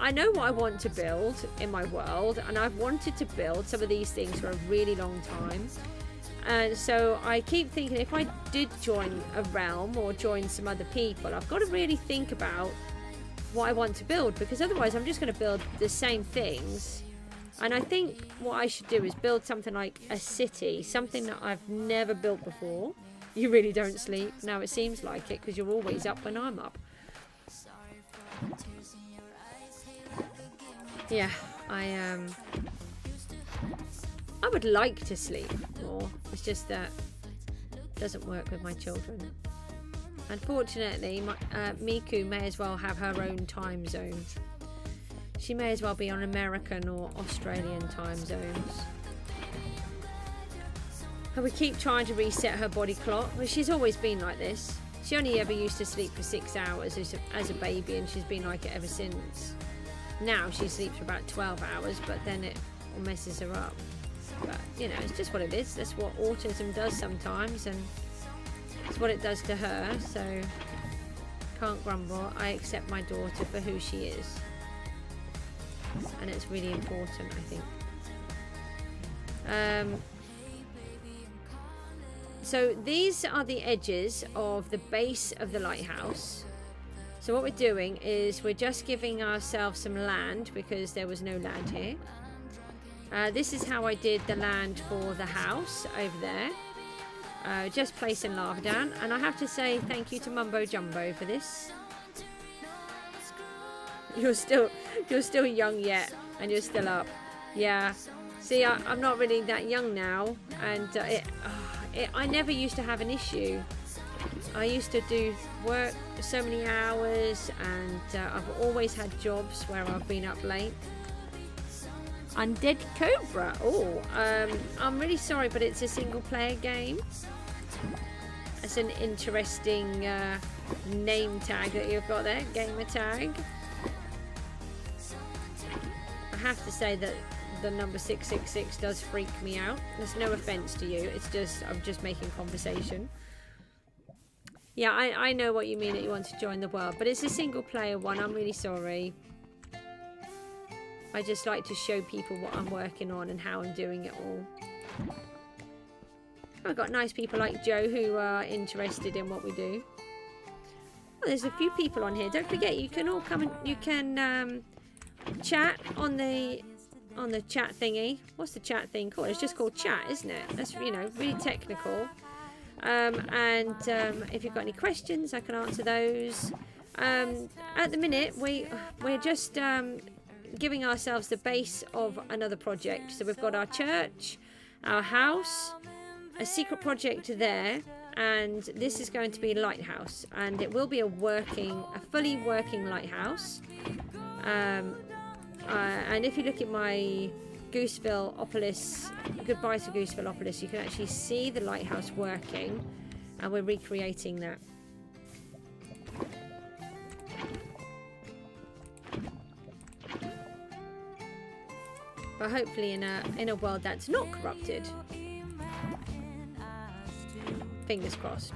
C: I know what I want to build in my world, and I've wanted to build some of these things for a really long time. And so I keep thinking, if I did join a realm or join some other people, I've got to really think about what I want to build, because otherwise I'm just going to build the same things. And I think what I should do is build something like a city, something that I've never built before. You really don't sleep. Now it seems like it because you're always up when I'm up. Yeah, I would like to sleep more. It's just that it doesn't work with my children. Unfortunately, Miku may as well have her own time zone. She may as well be on American or Australian time zones. And we keep trying to reset her body clock, but she's always been like this. She only ever used to sleep for 6 hours as a baby, and she's been like it ever since. Now she sleeps for about 12 hours, but then it messes her up. But, you know, it's just what it is. That's what autism does sometimes, and it's what it does to her, so can't grumble. I accept my daughter for who she is. And it's really important, I think. So these are the edges of the base of the lighthouse. So what we're doing is we're just giving ourselves some land because there was no land here. This is how I did the land for the house over there. Just placing lava down, and I have to say thank you to Mumbo Jumbo for this. You're still young yet, and you're still up. Yeah. See, I'm not really that young now, and I never used to have an issue. I used to do work so many hours, and I've always had jobs where I've been up late. Undead Cobra. Oh, I'm really sorry, but it's a single player game. It's an interesting name tag that you've got there, gamer tag. I have to say that the number 666 does freak me out. There's no offense to you. It's just I'm just making conversation. Yeah, I know what you mean that you want to join the world, but it's a single player one. I'm really sorry. I just like to show people what I'm working on and how I'm doing it all. I've got nice people like Joe who are interested in what we do. Oh, there's a few people on here. Don't forget, you can all come and you can chat on the chat thingy. What's the chat thing called? It's just called chat, isn't it? That's, you know, really technical. If you've got any questions, I can answer those. At the minute, we're just giving ourselves the base of another project. So we've got our church, our house, a secret project there, and this is going to be Lighthouse, and it will be a fully working lighthouse. And if you look at my Goosevilleopolis, goodbye to Goosevilleopolis, you can actually see the lighthouse working, and we're recreating that. But hopefully in a world that's not corrupted. Fingers crossed.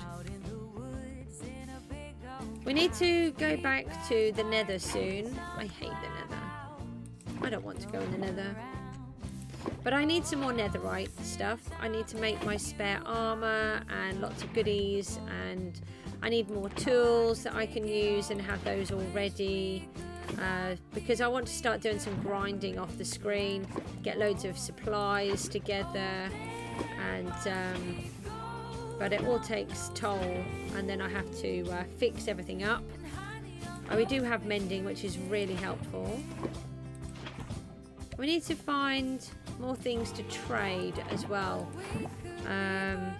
C: We need to go back to the Nether soon. I hate the Nether. I don't want to go in the Nether. But I need some more netherite stuff. I need to make my spare armor and lots of goodies, and I need more tools that I can use and have those all ready. Because I want to start doing some grinding off the screen, get loads of supplies together, and but it all takes toll, and then I have to fix everything up. We do have mending, which is really helpful. We need to find more things to trade as well. And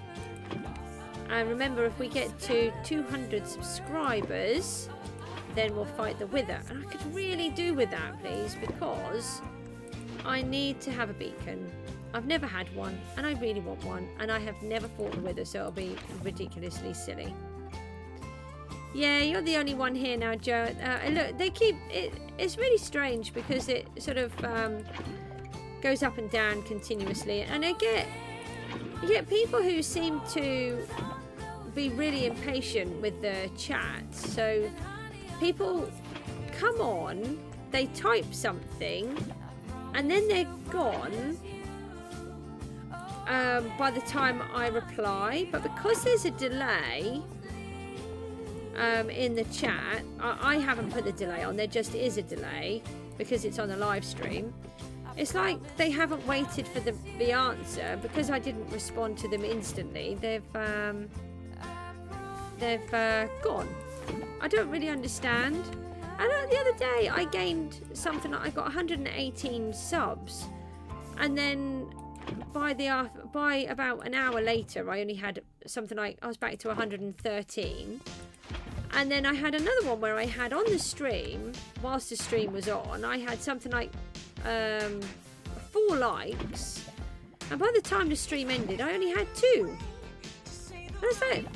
C: remember, if we get to 200 subscribers, then we'll fight the Wither. And I could really do with that, please, because I need to have a beacon. I've never had one, and I really want one, and I have never fought the Wither, so it'll be ridiculously silly. Yeah, you're the only one here now, Joe. Look, they keep it. It's really strange because it sort of goes up and down continuously, and you get people who seem to be really impatient with the chat. So people come on, they type something, and then they're gone by the time I reply. But because there's a delay in the chat, I haven't put the delay on. There just is a delay because it's on a live stream. It's like they haven't waited for the answer because I didn't respond to them instantly. They've gone. I don't really understand. And the other day I gained something like I got 118 subs, and then by about an hour later I only had something like I was back to 113. And then I had another one where I had on the stream, whilst the stream was on, I had something like 4 likes, and by the time the stream ended I only had 2. That's it.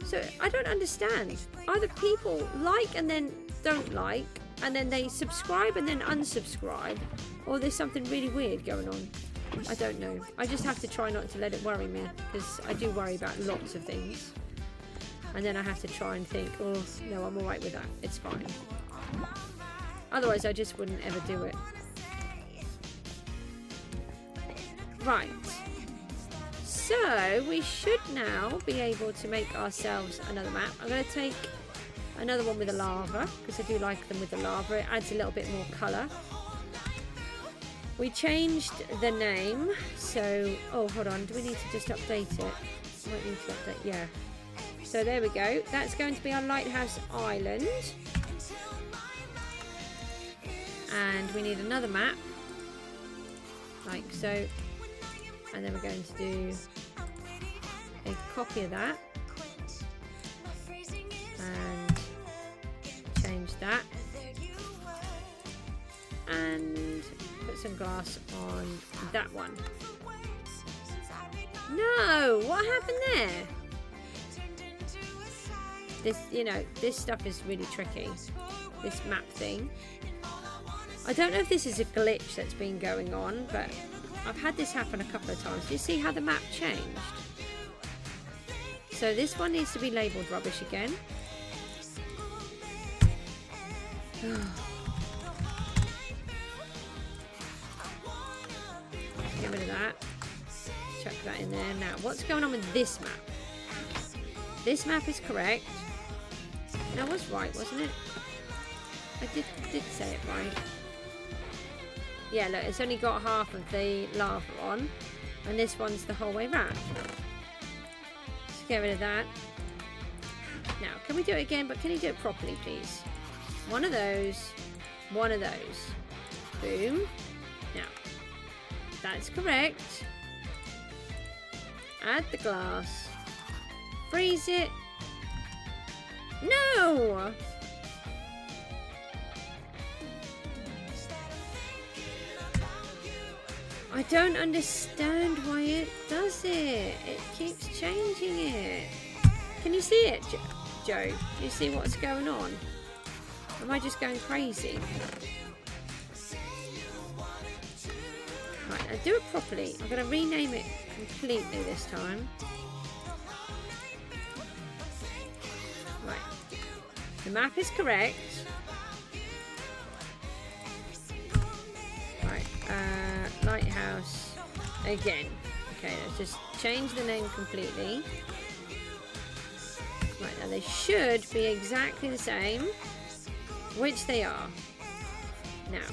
C: So I don't understand. Either people like and then don't like, and then they subscribe and then unsubscribe, or there's something really weird going on. I don't know. I just have to try not to let it worry me, because I do worry about lots of things. And then I have to try and think, oh, no, I'm alright with that. It's fine. Otherwise, I just wouldn't ever do it. Right. So, we should now be able to make ourselves another map. I'm going to take another one with the lava, because I do like them with the lava. It adds a little bit more colour. We changed the name. So, oh, hold on. Do we need to just update it? Might need to update, yeah. So there we go. That's going to be our Lighthouse Island. And we need another map. Like so. And then we're going to do a copy of that. And change that. And put some glass on that one. No! What happened there? This, you know, this stuff is really tricky. This map thing. I don't know if this is a glitch that's been going on, but I've had this happen a couple of times. Do you see how the map changed? So this one needs to be labelled rubbish again. Get rid of that. Chuck that in there. Now, what's going on with this map? This map is correct. That was right, wasn't it? I did say it right. Yeah, look, it's only got half of the lava on, and this one's the whole way round. Let's get rid of that. Now, can we do it again? But can you do it properly, please? One of those. One of those. Boom. Now, that's correct. Add the glass. Freeze it. No! I don't understand why it does it. It keeps changing it. Can you see it, Joe? Do you see what's going on? Am I just going crazy? Right, I'll do it properly. I'm going to rename it completely this time. Right. The map is correct. Right, Lighthouse again. Okay, let's just change the name completely. Right, now they should be exactly the same, which they are. Now,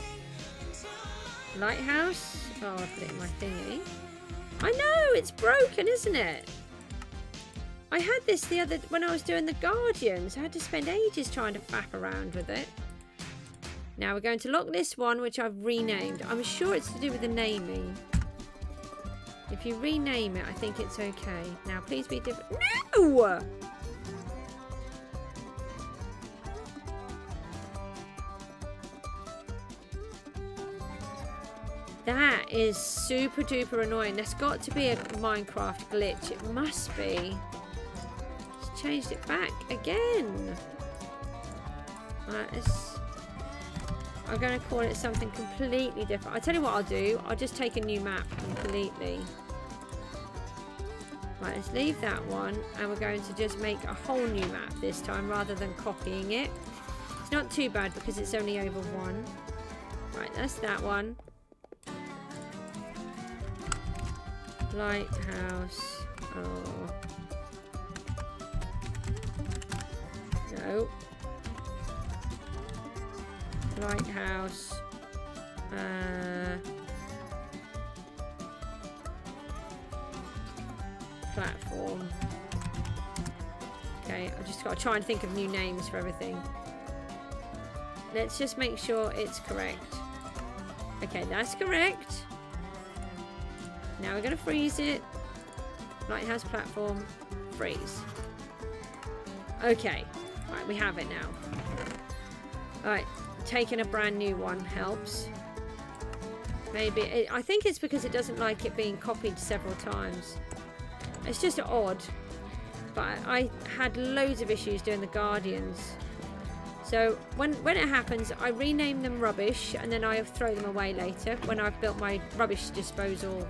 C: Lighthouse. Oh, I put it in my thingy. I know, it's broken, isn't it? I had this when I was doing the Guardians. I had to spend ages trying to faff around with it. Now we're going to lock this one, which I've renamed. I'm sure it's to do with the naming. If you rename it, I think it's okay. Now, please be different. No! That is super duper annoying. There's got to be a Minecraft glitch. It must be. It's changed it back again. Right, I'm going to call it something completely different. I'll tell you what I'll do. I'll just take a new map completely. Right, let's leave that one. And we're going to just make a whole new map this time rather than copying it. It's not too bad because it's only over one. Right, that's that one. Lighthouse. Oh. No. Lighthouse. Platform. Okay, I've just got to try and think of new names for everything. Let's just make sure it's correct. Okay, that's correct. Now we're going to freeze it. Lighthouse platform. Freeze. Okay. Right, we have it now. Alright, taking a brand new one helps. Maybe. I think it's because it doesn't like it being copied several times. It's just odd. But I had loads of issues doing the Guardians. So when it happens, I rename them rubbish and then I throw them away later when I've built my rubbish disposal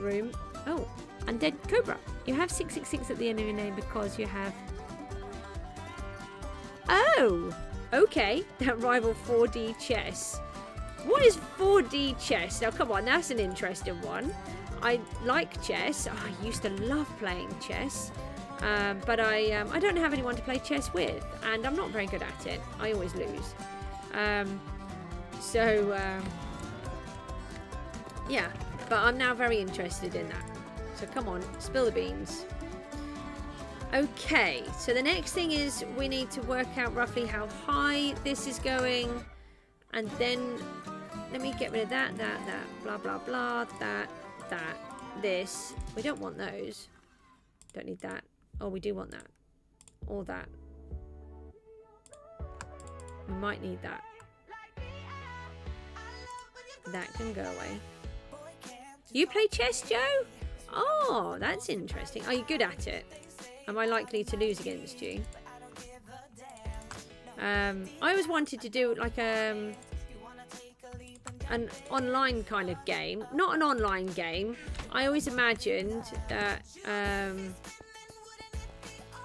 C: room. Oh, Undead Cobra. You have 666 at the end of your name because you have... Oh, okay. That rival 4D chess. What is 4D chess? Now, come on, that's an interesting one. I like chess. Oh, I used to love playing chess. But I don't have anyone to play chess with. And I'm not very good at it. I always lose. Yeah. But I'm now very interested in that. So come on, spill the beans. Okay, so the next thing is we need to work out roughly how high this is going. And then, let me get rid of that, blah, blah, blah, that, this. We don't want those. Don't need that. Oh, we do want that. Or that. We might need that. That can go away. You play chess, Joe? Oh, that's interesting. Are you good at it? Am I likely to lose against you? I always wanted to do like an online kind of game. Not an online game. I always imagined that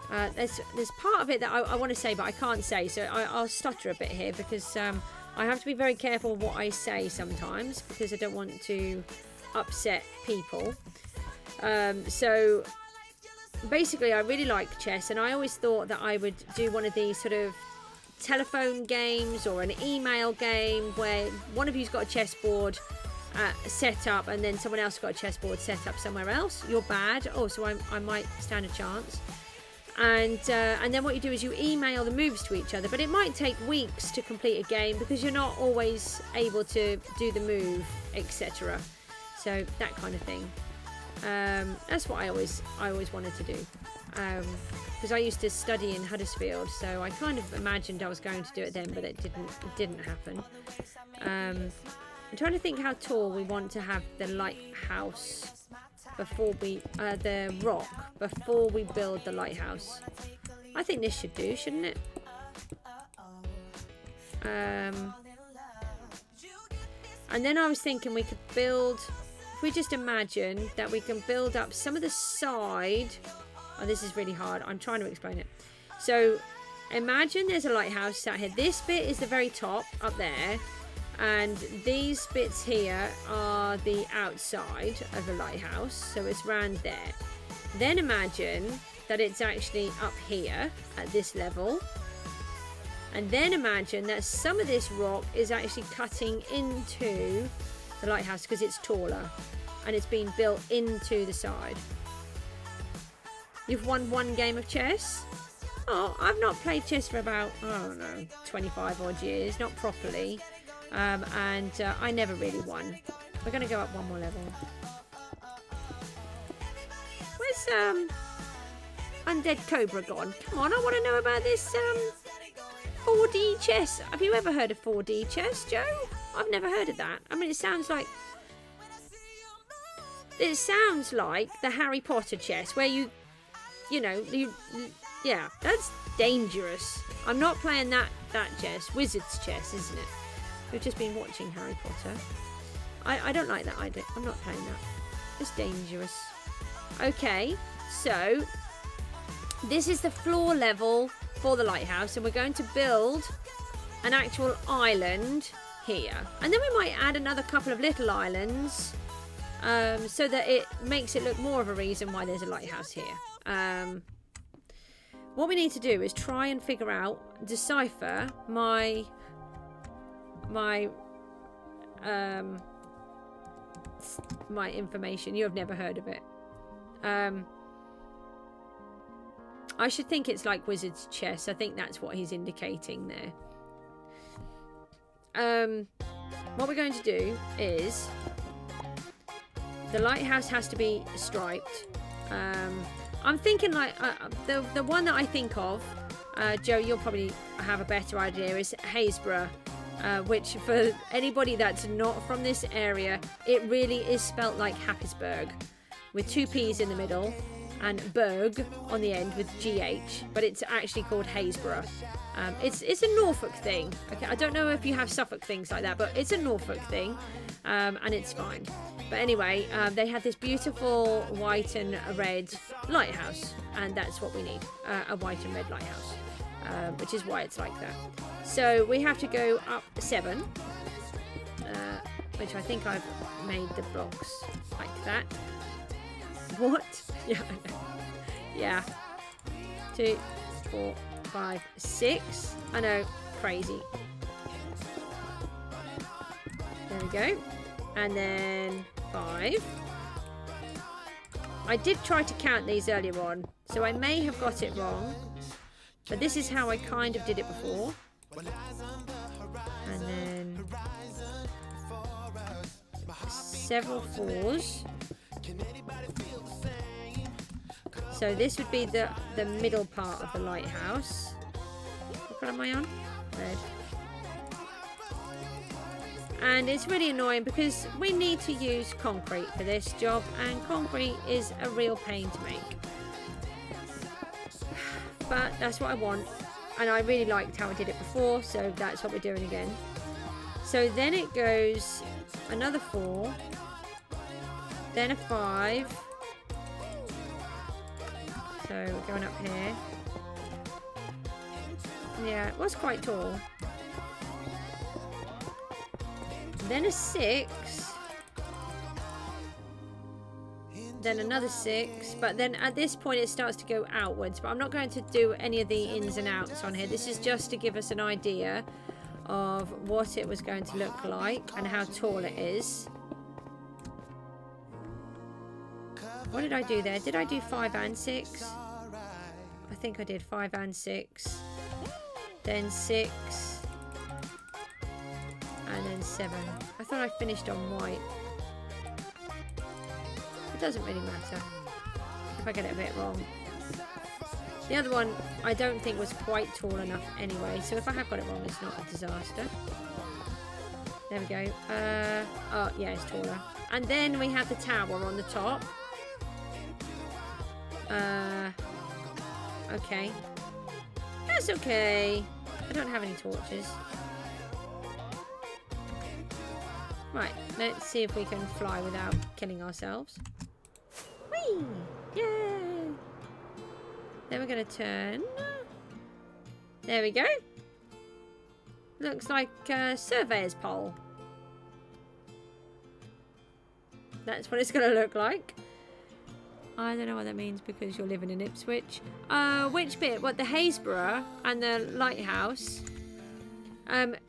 C: there's part of it that I want to say, but I can't say. So I'll stutter a bit here because I have to be very careful what I say sometimes because I don't want to upset people. So basically I really like chess and I always thought that I would do one of these sort of telephone games or an email game where one of you's got a chessboard set up and then someone else got a chessboard set up somewhere else. You're bad. Oh, so I might stand a chance. And then what you do is you email the moves to each other, but it might take weeks to complete a game because you're not always able to do the move, etc. So that kind of thing. That's what I always wanted to do. Because I used to study in Huddersfield, so I kind of imagined I was going to do it then, but it didn't happen. I'm trying to think how tall we want to have the lighthouse before we the rock before we build the lighthouse. I think this should do, shouldn't it? And then I was thinking we could build, if we just imagine that we can build up some of the side. Oh, this is really hard. I'm trying to explain it. So imagine there's a lighthouse sat here. This bit is the very top up there, and these bits here are the outside of the lighthouse, so it's round there. Then imagine that it's actually up here at this level, and then imagine that some of this rock is actually cutting into the lighthouse because it's taller and it's been built into the side. You've won one game of chess? Oh, I've not played chess for about, I don't know, 25 odd years, not properly. And I never really won. We're going to go up one more level. Where's Undead Cobra gone? Come on, I want to know about this 4D chess. Have you ever heard of 4D chess, Joe? I've never heard of that. I mean, it sounds like the Harry Potter chess where yeah, that's dangerous. I'm not playing that chess. Wizard's chess, isn't it? We've just been watching Harry Potter. I don't like that idea. I'm not playing that. It's dangerous. Okay, so this is the floor level for the lighthouse, and we're going to build an actual island here. And then we might add another couple of little islands so that it makes it look more of a reason why there's a lighthouse here. What we need to do is try and figure out, decipher my information. You have never heard of it. I should think it's like Wizard's chess. I think that's what he's indicating there. What we're going to do is the lighthouse has to be striped. I'm thinking like the one that I think of, Joe, you'll probably have a better idea, is Haysborough, which for anybody that's not from this area, it really is spelt like Happisburgh, with two P's in the middle and Berg on the end with GH, but it's actually called Haysborough. It's a Norfolk thing. Okay, I don't know if you have Suffolk things like that, but it's a Norfolk thing, and it's fine. But anyway, they had this beautiful white and red lighthouse, and that's what we need, a white and red lighthouse, which is why it's like that. So we have to go up 7, which I think I've made the blocks like that. What? Yeah, I know. Yeah. 2, 4, 5, 6. I know, crazy. There we go. And then 5. I did try to count these earlier on, so I may have got it wrong, but this is how I kind of did it before. And then several 4s. So this would be the middle part of the lighthouse. What colour am I on? Red. And it's really annoying because we need to use concrete for this job, and concrete is a real pain to make. But that's what I want, and I really liked how I did it before, so that's what we're doing again. So then it goes another 4, then a 5. So we're going up here. Yeah, it was quite tall. Then a 6. Then another 6. But then at this point it starts to go outwards. But I'm not going to do any of the ins and outs on here. This is just to give us an idea of what it was going to look like and how tall it is. What did I do there? Did I do 5 and 6? I think I did 5 and 6. Then 6. And then 7. I thought I finished on white. It doesn't really matter if I get it a bit wrong. The other one I don't think was quite tall enough anyway, so if I have got it wrong, it's not a disaster. There we go. Oh, yeah, it's taller. And then we have the tower on the top. Okay. That's okay. I don't have any torches. Right, let's see if we can fly without killing ourselves. Whee! Yay! Then we're going to turn. There we go. Looks like a surveyor's pole. That's what it's going to look like. I don't know what that means because you're living in Ipswich. Which bit? What, the Haysborough and the Lighthouse?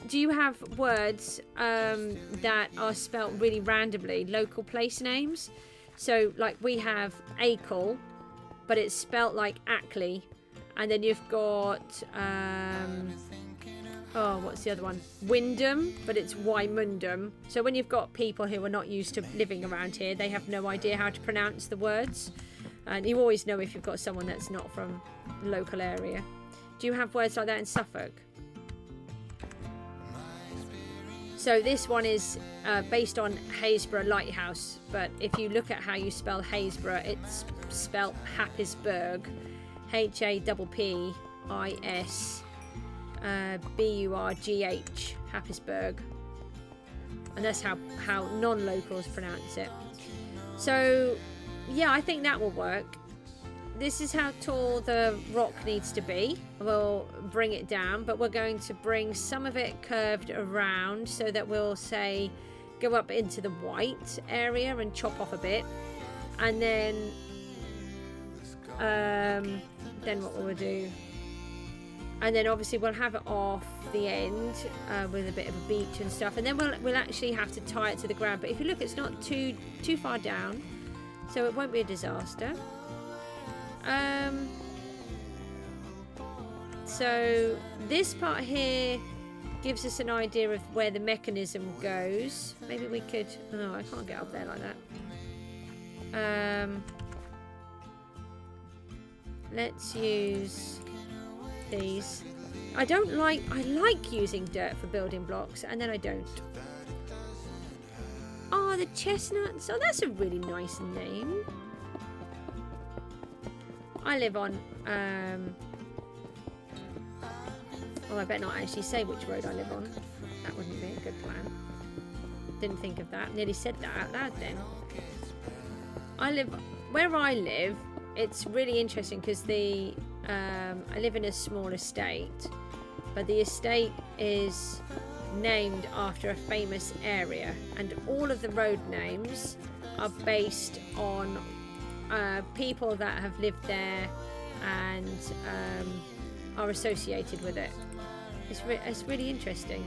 C: Do you have words that are spelt really randomly? Local place names? So, like, we have Acle, but it's spelt like Ackley. And then you've got... oh, what's the other one? Wyndham, but it's Wymundham. So when you've got people who are not used to living around here, they have no idea how to pronounce the words. And you always know if you've got someone that's not from the local area. Do you have words like that in Suffolk? So this one is based on Haysborough Lighthouse. But if you look at how you spell Haysborough, it's spelt Happisburgh. Happis. Burgh, Happisburgh, and that's how non-locals pronounce it. So yeah, I think that will work. This is how tall the rock needs to be. We'll bring it down, but we're going to bring some of it curved around so that we'll say go up into the white area and chop off a bit, and then what we'll do. And then obviously we'll have it off the end with a bit of a beach and stuff, and then we'll actually have to tie it to the ground. But if you look, it's not too far down, so it won't be a disaster. So this part here gives us an idea of where the mechanism goes. Maybe we could... Oh, I can't get up there like that. Let's use... these. I like using dirt for building blocks, and then I don't. Oh, the chestnuts. Oh, that's a really nice name. I live on oh, I better not actually say which road I live on. That wouldn't be a good plan. Didn't think of that. Nearly said that out loud then. Where I live, it's really interesting because I live in a small estate, but the estate is named after a famous area, and all of the road names are based on people that have lived there and are associated with it. It's really interesting.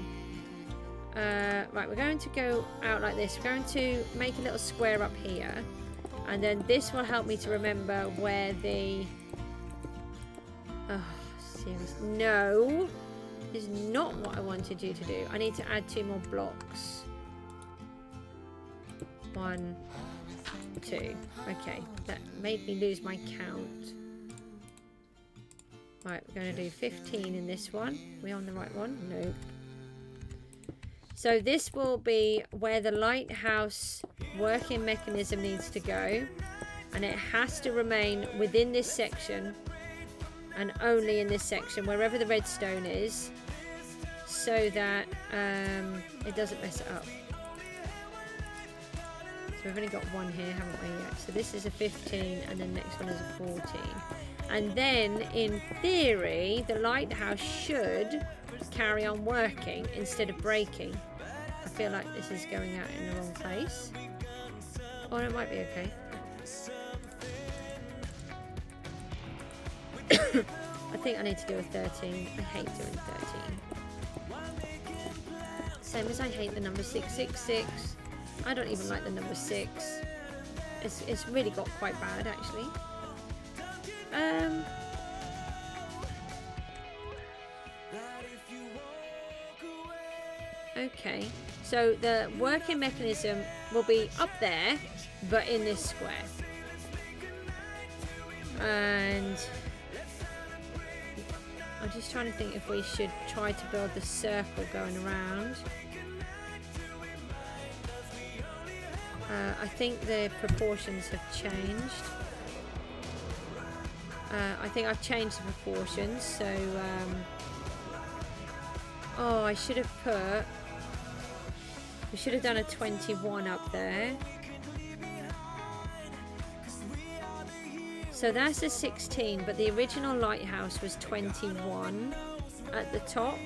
C: Right, we're going to go out like this. We're going to make a little square up here, and then this will help me to remember where the... Oh, seriously. No, this is not what I wanted you to do. I need to add 2 more blocks. 1, 2. Okay, that made me lose my count. Right, we're going to do 15 in this one. Are we on the right one? Nope. So this will be where the lighthouse working mechanism needs to go, and it has to remain within this section and only in this section, wherever the redstone is, so that it doesn't mess it up. So we've only got one here, haven't we yet? So this is a 15, and then next one is a 14. And then, in theory, the lighthouse should carry on working instead of breaking. I feel like this is going out in the wrong place. Oh, it might be okay. I think I need to do a 13. I hate doing 13. Same as I hate the number 666. I don't even like the number 6. It's really got quite bad, actually. Okay, So the working mechanism will be up there, but in this square. And I'm just trying to think if we should try to build the circle going around. I think the proportions have changed. I think I've changed the proportions, so oh, I should have put, we should have done a 21 up there. So that's a 16, but the original lighthouse was 21 at the top.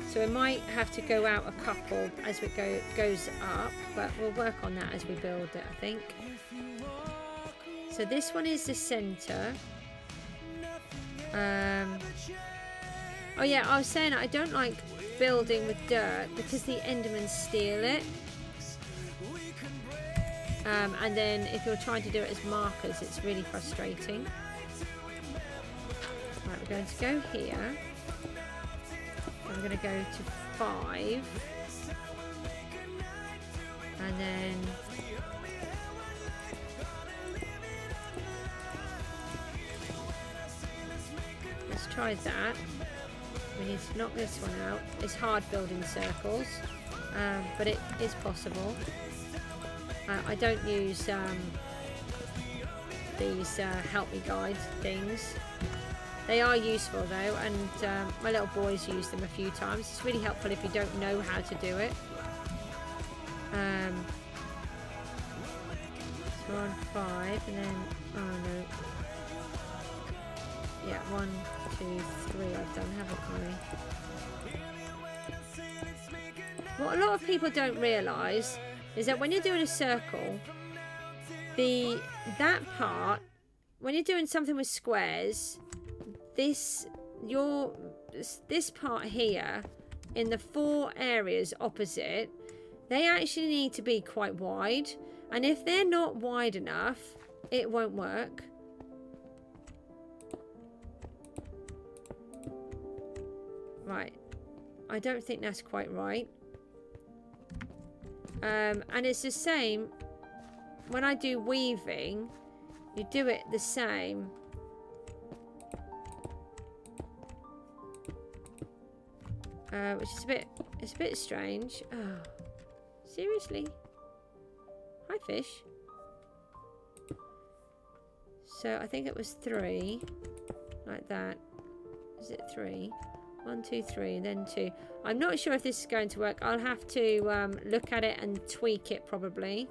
C: So we might have to go out a couple as it goes up, but we'll work on that as we build it, I think. So this one is the center. Oh yeah, I was saying I don't like building with dirt because the Endermen steal it. And then if you're trying to do it as markers, it's really frustrating. Right, we're going to go here. I'm going to go to 5. And then let's try that. We need to knock this one out. It's hard building circles, but it is possible. I don't use these help me guide things. They are useful though, and my little boys use them a few times. It's really helpful if you don't know how to do it. So we're on 5, and then, oh no. Yeah, 1, 2, 3 I've done, haven't I? What a lot of people don't realise is that when you're doing a circle, that part, when you're doing something with squares, this part here in the 4 areas opposite, they actually need to be quite wide, and if they're not wide enough, it won't work. Right, I don't think that's quite right. And it's the same when I do weaving, you do it the same. Which is it's a bit strange. Oh, seriously? Hi, fish. So I think it was 3, like that. Is it 3? 1, 2, 3, then 2. I'm not sure if this is going to work. I'll have to look at it and tweak it probably.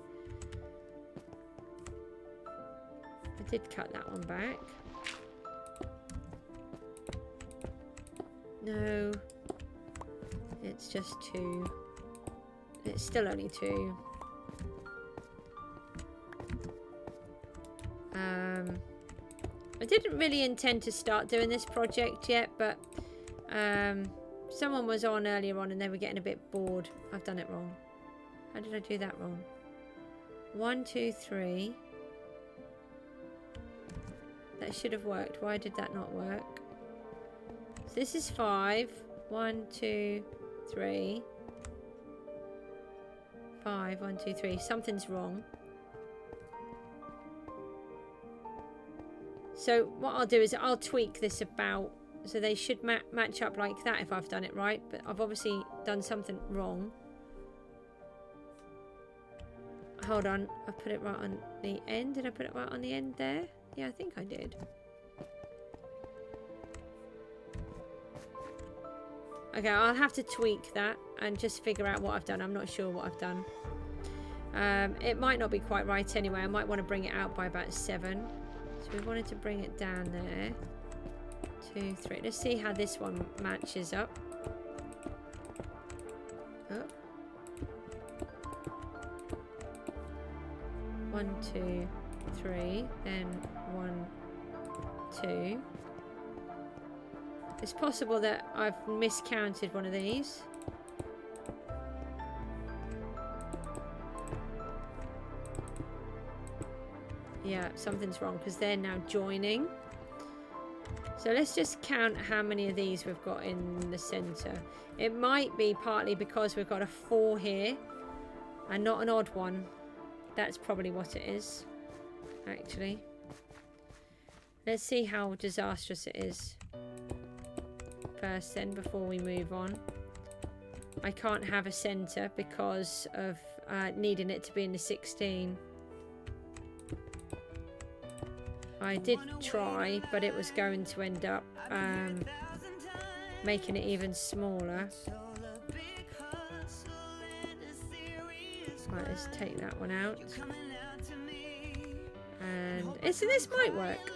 C: I did cut that one back. No. It's just 2. It's still only 2. I didn't really intend to start doing this project yet, but someone was on earlier on and they were getting a bit bored. I've done it wrong. How did I do that wrong? 1, 2, 3. That should have worked. Why did that not work? So this is 5. 1, 2, 3. 5. 1, 2, 3. Something's wrong. So what I'll do is I'll tweak this about, so they should match up like that if I've done it right, but I've obviously done something wrong. Hold on, I put it right on the end. Did I put it right on the end there? Yeah, I think I did. Okay, I'll have to tweak that and just figure out what I've done. I'm not sure what I've done. It might not be quite right anyway. I might want to bring it out by about 7. So we wanted to bring it down there. 2, 3. Let's see how this one matches up. Oh. 1, 2, 3. Then 1, 2. It's possible that I've miscounted one of these. Yeah, something's wrong because they're now joining. So let's just count how many of these we've got in the center. It might be partly because we've got a 4 here and not an odd one. That's probably what it is, actually. Let's see how disastrous it is first then, before we move on. I can't have a center because of needing it to be in the 16. I did try, but it was going to end up making it even smaller. Right, let's take that one out. And this might work.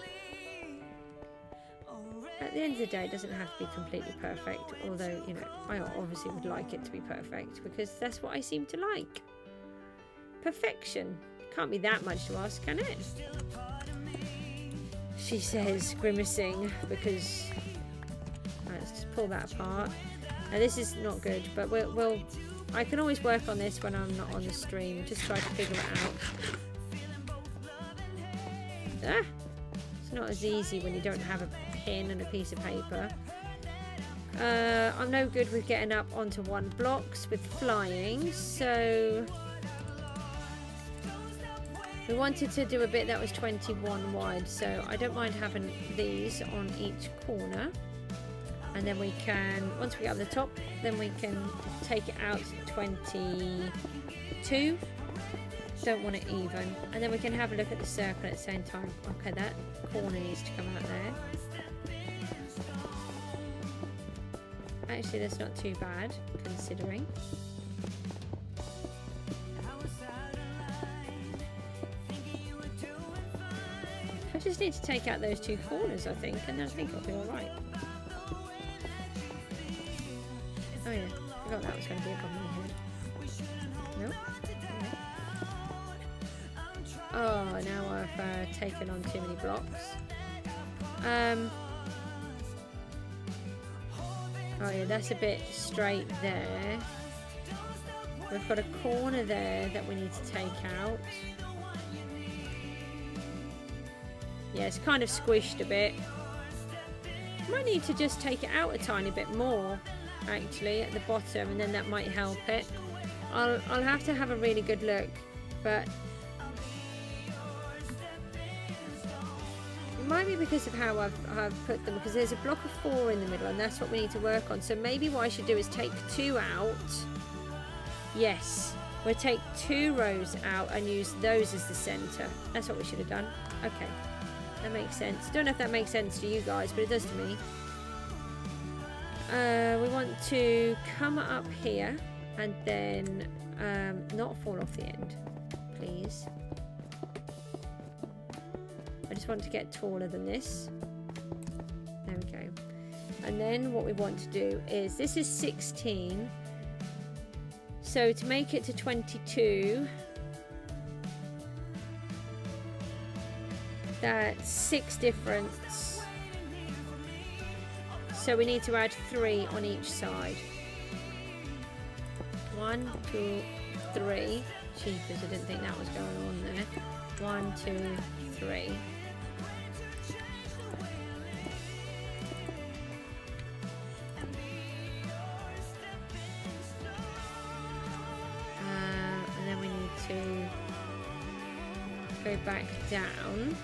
C: At the end of the day, it doesn't have to be completely perfect. Although, you know, I obviously would like it to be perfect because that's what I seem to like. Perfection. Can't be that much to ask, can it? She says, grimacing, because... Right, let's just pull that apart. Now, this is not good, but we'll I can always work on this when I'm not on the stream. Just try to figure it out. Ah! It's not as easy when you don't have a pin and a piece of paper. I'm no good with getting up onto 1 blocks with flying, so... We wanted to do a bit that was 21 wide, so I don't mind having these on each corner. And then we can, once we get up the top, then we can take it out to 22. Don't want it even. And then we can have a look at the circle at the same time. Okay, that corner needs to come out there. Actually, that's not too bad, considering. I just need to take out those 2 corners, I think, and then I think it'll be alright. Oh yeah, I forgot that was going to be a problem here. Nope. Oh, now I've taken on too many blocks. Oh yeah, that's a bit straight there. We've got a corner there that we need to take out. Yeah, it's kind of squished a bit. Might need to just take it out a tiny bit more, actually, at the bottom, and then that might help it. I'll have to have a really good look, but it might be because of how I've put them, because there's a block of 4 in the middle, and that's what we need to work on. So maybe what I should do is take 2 out. Yes, we'll take 2 rows out and use those as the center. That's what we should have done. Okay. That makes sense. Don't know if that makes sense to you guys, but it does to me. We want to come up here and then not fall off the end, please. I just want to get taller than this. There we go. And then what we want to do is, this is 16. So to make it to 22... That's 6 difference. So we need to add 3 on each side. 1, 2, 3. Cheapers, I didn't think that was going on there. 1, 2, 3. And then we need to go back down.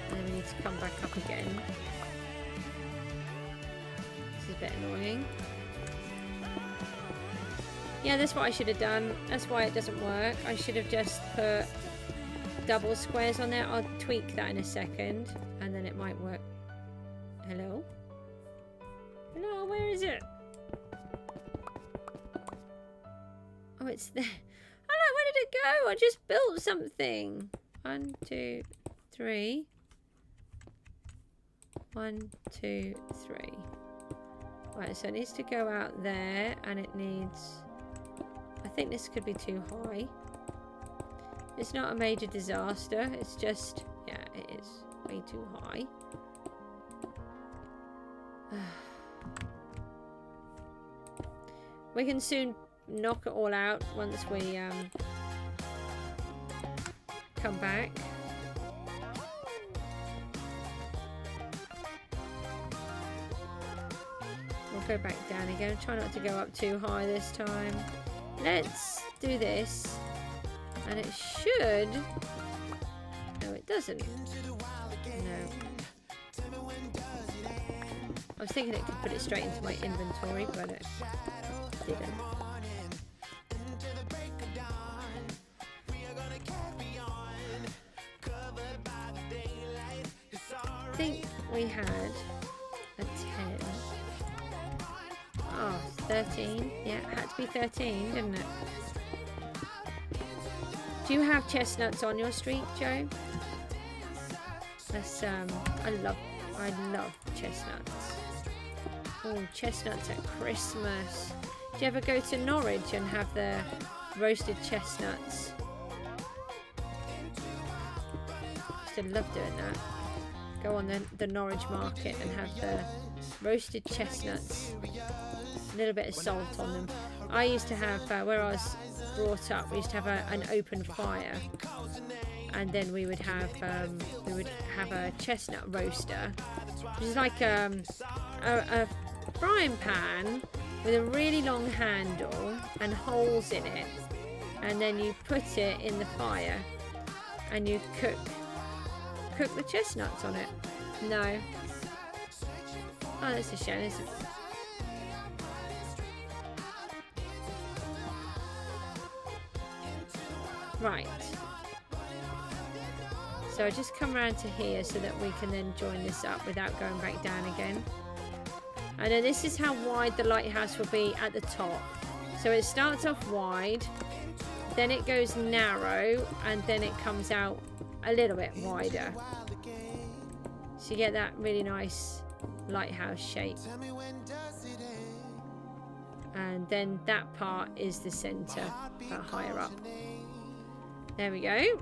C: And then we need to come back up again. This is a bit annoying. Yeah, that's what I should have done. That's why it doesn't work. I should have just put double squares on there. I'll tweak that in a second, and then it might work. Hello? Hello, where is it? Oh, it's there. Hello, where did it go? I just built something. 1, 2, 3. 1, 2, 3. Right, so it needs to go out there, and it needs... I think this could be too high. It's not a major disaster. It's just... Yeah, it is way too high. We can soon knock it all out once we come back. go back down again. Try not to go up too high this time. Let's do this. And it should... No, it doesn't. No. I was thinking it could put it straight into my inventory, but it didn't. I think we had a 10. Oh, 13. Yeah, it had to be 13, didn't it? Do you have chestnuts on your street, Joe? That's I love chestnuts. Oh, chestnuts at Christmas. Do you ever go to Norwich and have the roasted chestnuts? I used to love doing that. Go on the Norwich market and have the roasted chestnuts. A little bit of salt on them. I used to have, where I was brought up, we used to have an open fire. And then we would have a chestnut roaster, which is like a frying pan with a really long handle and holes in it, and then you put it in the fire and you cook the chestnuts on it. No. Oh, that's a shame. Right. So I just come around to here so that we can then join this up without going back down again. And then this is how wide the lighthouse will be at the top. So it starts off wide, then it goes narrow, and then it comes out a little bit wider. So you get that really nice lighthouse shape. And then that part is the center, but higher up. There we go.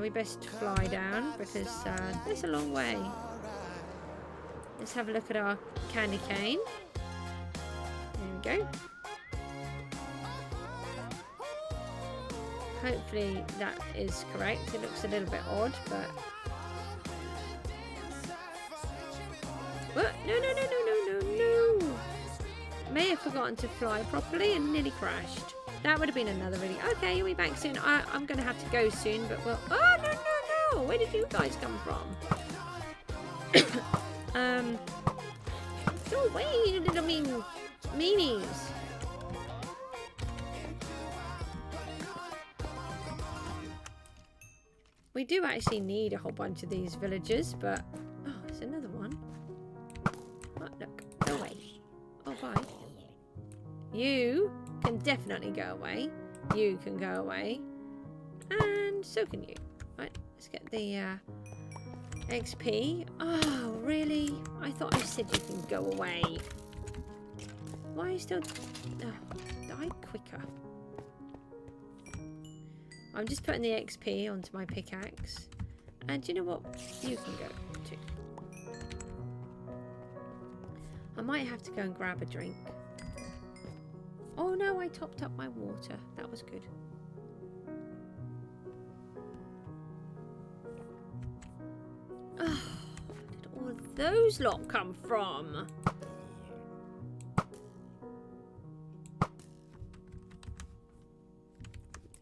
C: We best fly down because it's a long way. Let's have a look at our candy cane. There we go. Hopefully that is correct. It looks a little bit odd, but... What? No, no, no, no, no, no, no! May have forgotten to fly properly and nearly crashed. That would have been another really... Okay, you'll be back soon. I'm going to have to go soon, but we'll... Oh, no, no, no! Where did you guys come from? Go away, you little meanies. We do actually need a whole bunch of these villagers, but... Oh, there's another one. Oh, look. Go away. Oh, bye. You can definitely go away. You can go away. And so can you. Right, let's get the XP. Oh, really? I thought I said you can go away. Why are you still... Oh, die quicker. I'm just putting the XP onto my pickaxe. And you know what? You can go too. I might have to go and grab a drink. Oh no, I topped up my water. That was good. Oh, where did all of those lot come from?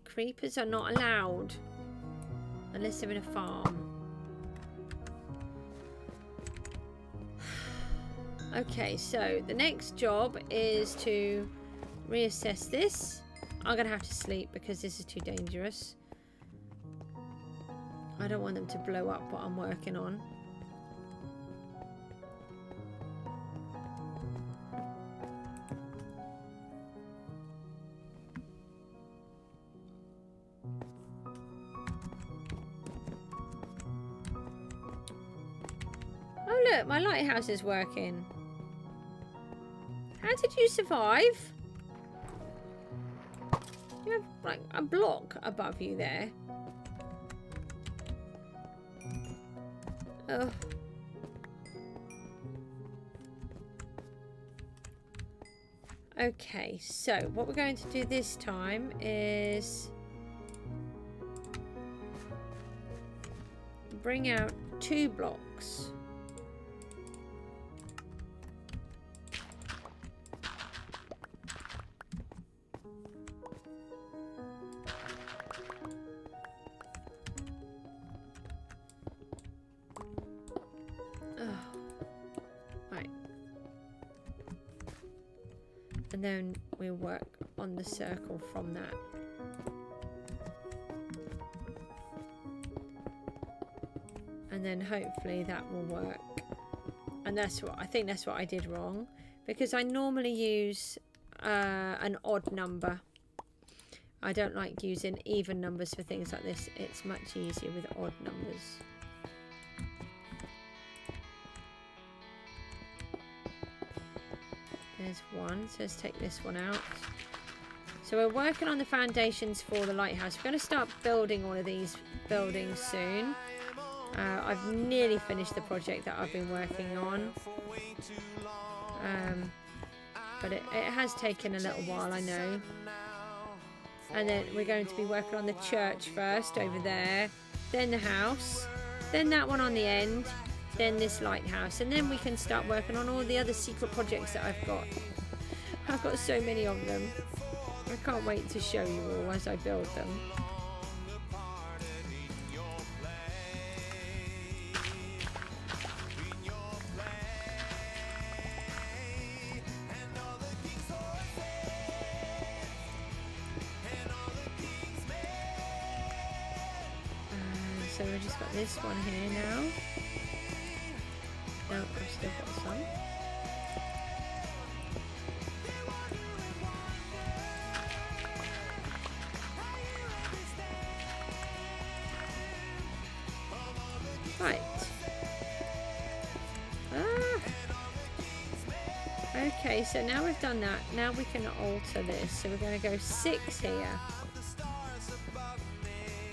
C: Creepers are not allowed unless they're in a farm. Okay, so the next job is to reassess this. I'm gonna have to sleep because this is too dangerous. I don't want them to blow up what I'm working on. Oh look, my lighthouse is working. How did you survive? You have like a block above you there. Oh. Okay, so what we're going to do this time is bring out 2 blocks. And then we'll work on the circle from that. And then hopefully that will work. And that's what I think, that's what I did wrong, because I normally use an odd number. I don't like using even numbers for things like this. It's much easier with odd numbers. There's one, so let's take this one out. So we're working on the foundations for the lighthouse. We're going to start building all of these buildings soon. I've nearly finished the project that I've been working on. But it has taken a little while, I know. And then we're going to be working on the church first over there. Then the house. Then that one on the end. Then this lighthouse. And then we can start working on all the other secret projects that I've got. I've got so many of them. I can't wait to show you all as I build them. So we've just got this one here now. No, I've still got some. Right. Okay, so now we've done that. Now we can alter this. So we're going to go 6 here.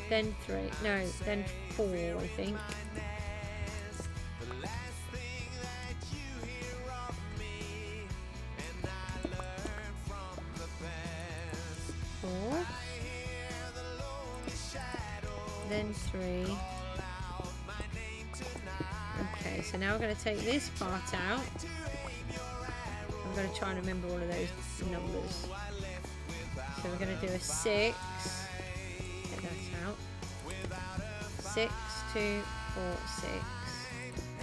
C: Then 3. No, then 4, I think. Four. Then 3. Okay, so now we're going to take this part out. I'm going to try and remember all of those numbers. So we're going to do a 6. Get that out. 6, 2, 4, 6.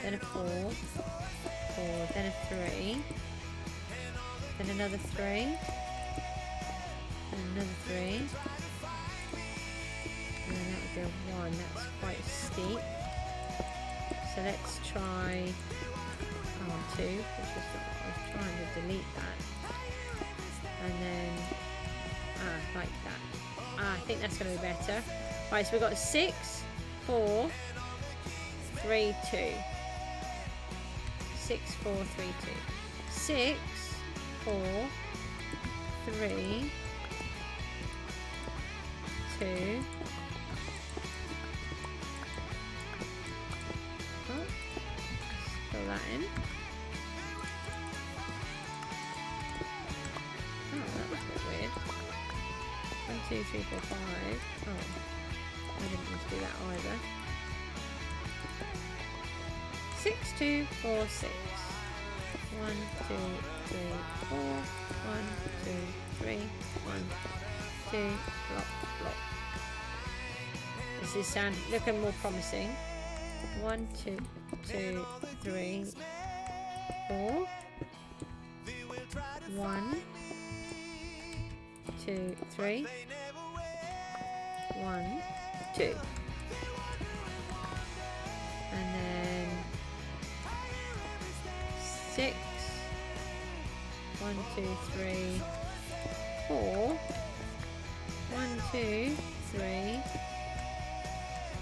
C: Then a 4. 4. Then a 3. Then another 3. And another 3. And then that would be a 1. That's quite steep. So let's try 2, which is I was trying to delete that. And then like that. I think that's going to be better. Right, so we've got 6, 4, 3, 2. 6, 4, 3, 2. 6, 4, 3, 2. Fill that in. Oh, that was a bit weird. 1, 2, 3, 4, 5. Oh, I didn't want to do that either. 6, 2, 4, 6. 1, 2, 3, 4. 1, 2, 3. 1, 2. Block, block. This is looking more promising. 1, 2, 2, 3, 4. 1, 2, 3. 1, 2. And then 6. 1, 2, 3, 4. 1, 2, 3.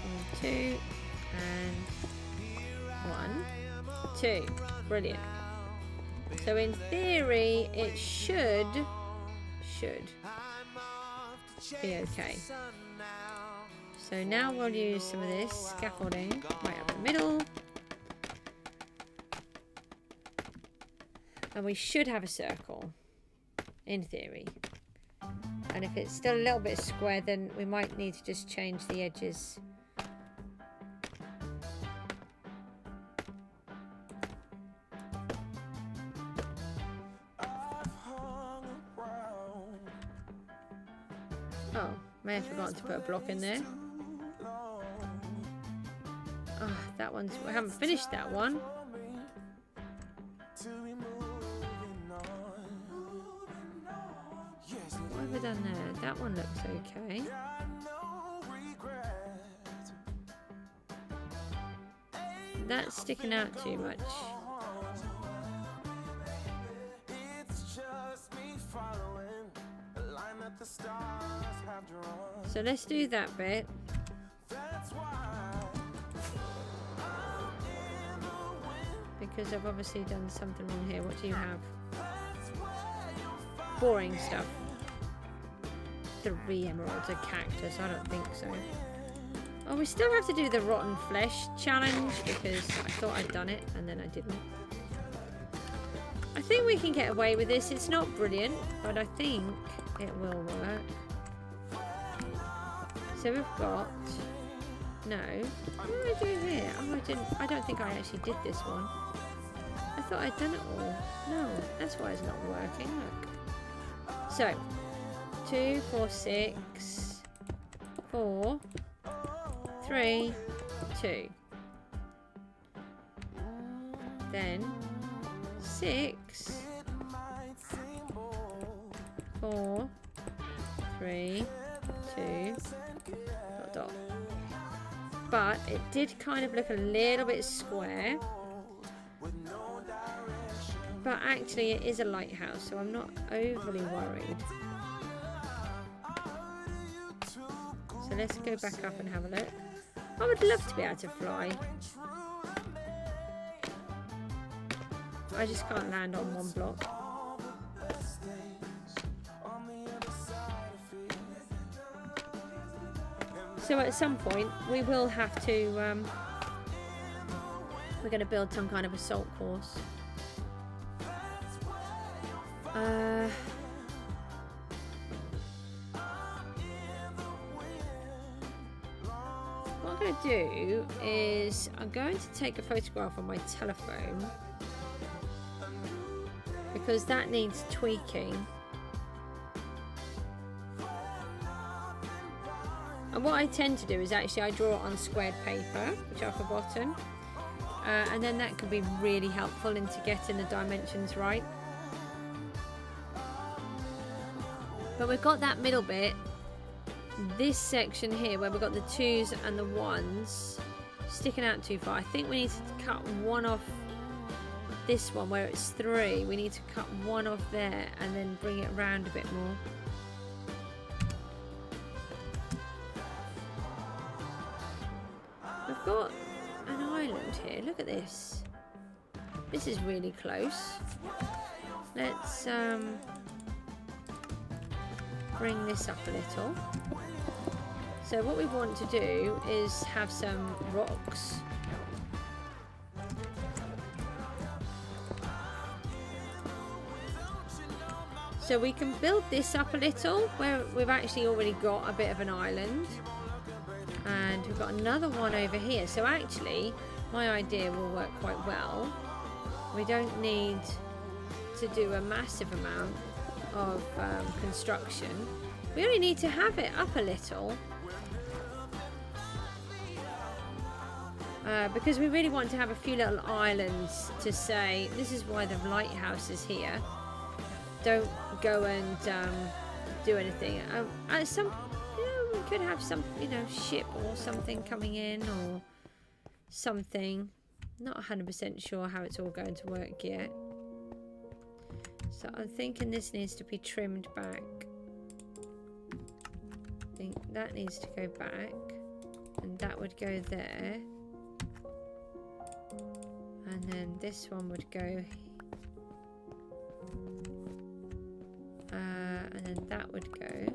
C: 1, 2. And 1, 2. Brilliant. So in theory, it should be okay. So now we'll use some of this scaffolding right up the middle. And we should have a circle, in theory. And if it's still a little bit square, then we might need to just change the edges. Oh, may have forgotten to put a block in there. Ah, that one's... we haven't finished that one. done there? That one looks okay. That's sticking out too much. So let's do that bit. Because I've obviously done something wrong here. What do you have? Boring stuff. 3 emeralds, a cactus. I don't think so. Oh, we still have to do the rotten flesh challenge because I thought I'd done it and then I didn't. I think we can get away with this. It's not brilliant, but I think it will work. So we've got... No. What do I do here? Oh, I don't think I actually did this one. I thought I'd done it all. No, that's why it's not working. Look. So, 2, 4, 6, 4, 3, 2. Then 6, 4, 3, 2, dot dot. But it did kind of look a little bit square. But actually it is a lighthouse, so I'm not overly worried. So let's go back up and have a look. I would love to be able to fly. I just can't land on one block. So at some point we will have to, we're going to build some kind of assault course. What I'm going to do is I'm going to take a photograph on my telephone because that needs tweaking. And what I tend to do is actually I draw it on squared paper, which I've forgotten, and then that can be really helpful into getting the dimensions right. But we've got that middle bit, this section here where we've got the 2s and the 1s sticking out too far. I think we need to cut one off this one where it's 3. We need to cut one off there and then bring it around a bit more. We've got an island here. Look at this. This is really close. Let's bring this up a little. So what we want to do is have some rocks. So we can build this up a little where we've actually already got a bit of an island. And we've got another one over here. So actually my idea will work quite well. We don't need to do a massive amount of construction. We only need to have it up a little because we really want to have a few little islands to say this is why the lighthouse is here. Don't go and do anything. Some, we could have some, ship or something coming in or something. Not 100% sure how it's all going to work yet. So I'm thinking this needs to be trimmed back. I think that needs to go back. And that would go there. And then this one would go. And then that would go.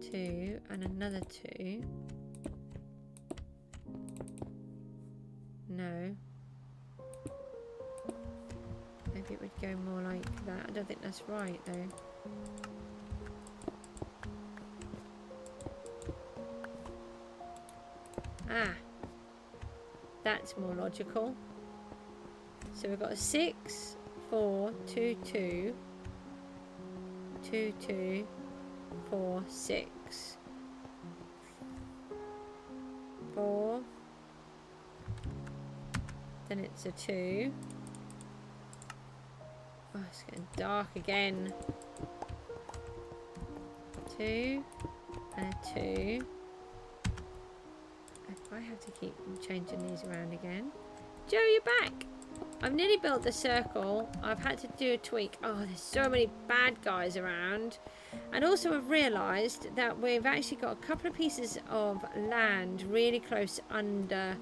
C: Two and another 2. No. Maybe it would go more like that. I don't think that's right though. Ah, that's more logical. So we've got a 6, 4, 2, 2, 2, 2, 4, 6, 4. Then it's a 2, Oh, it's getting dark again. 2 and a 2. If I have to keep changing these around again. Joe, you're back. I've nearly built the circle. I've had to do a tweak. Oh, there's so many bad guys around. And also I've realised that we've actually got a couple of pieces of land really close under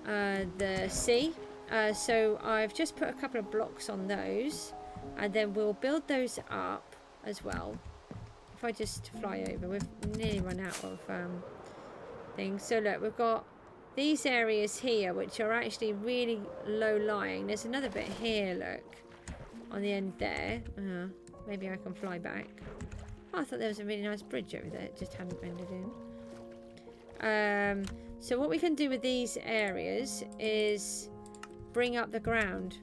C: the sea. So I've just put a couple of blocks on those. And then we'll build those up as well. If I just fly over, we've nearly run out of things. So look, we've got these areas here which are actually really low lying. There's another bit here, look, on the end there. Maybe I can fly back. Oh, I thought there was a really nice bridge over there. It just hadn't rendered in. So what we can do with these areas is bring up the ground.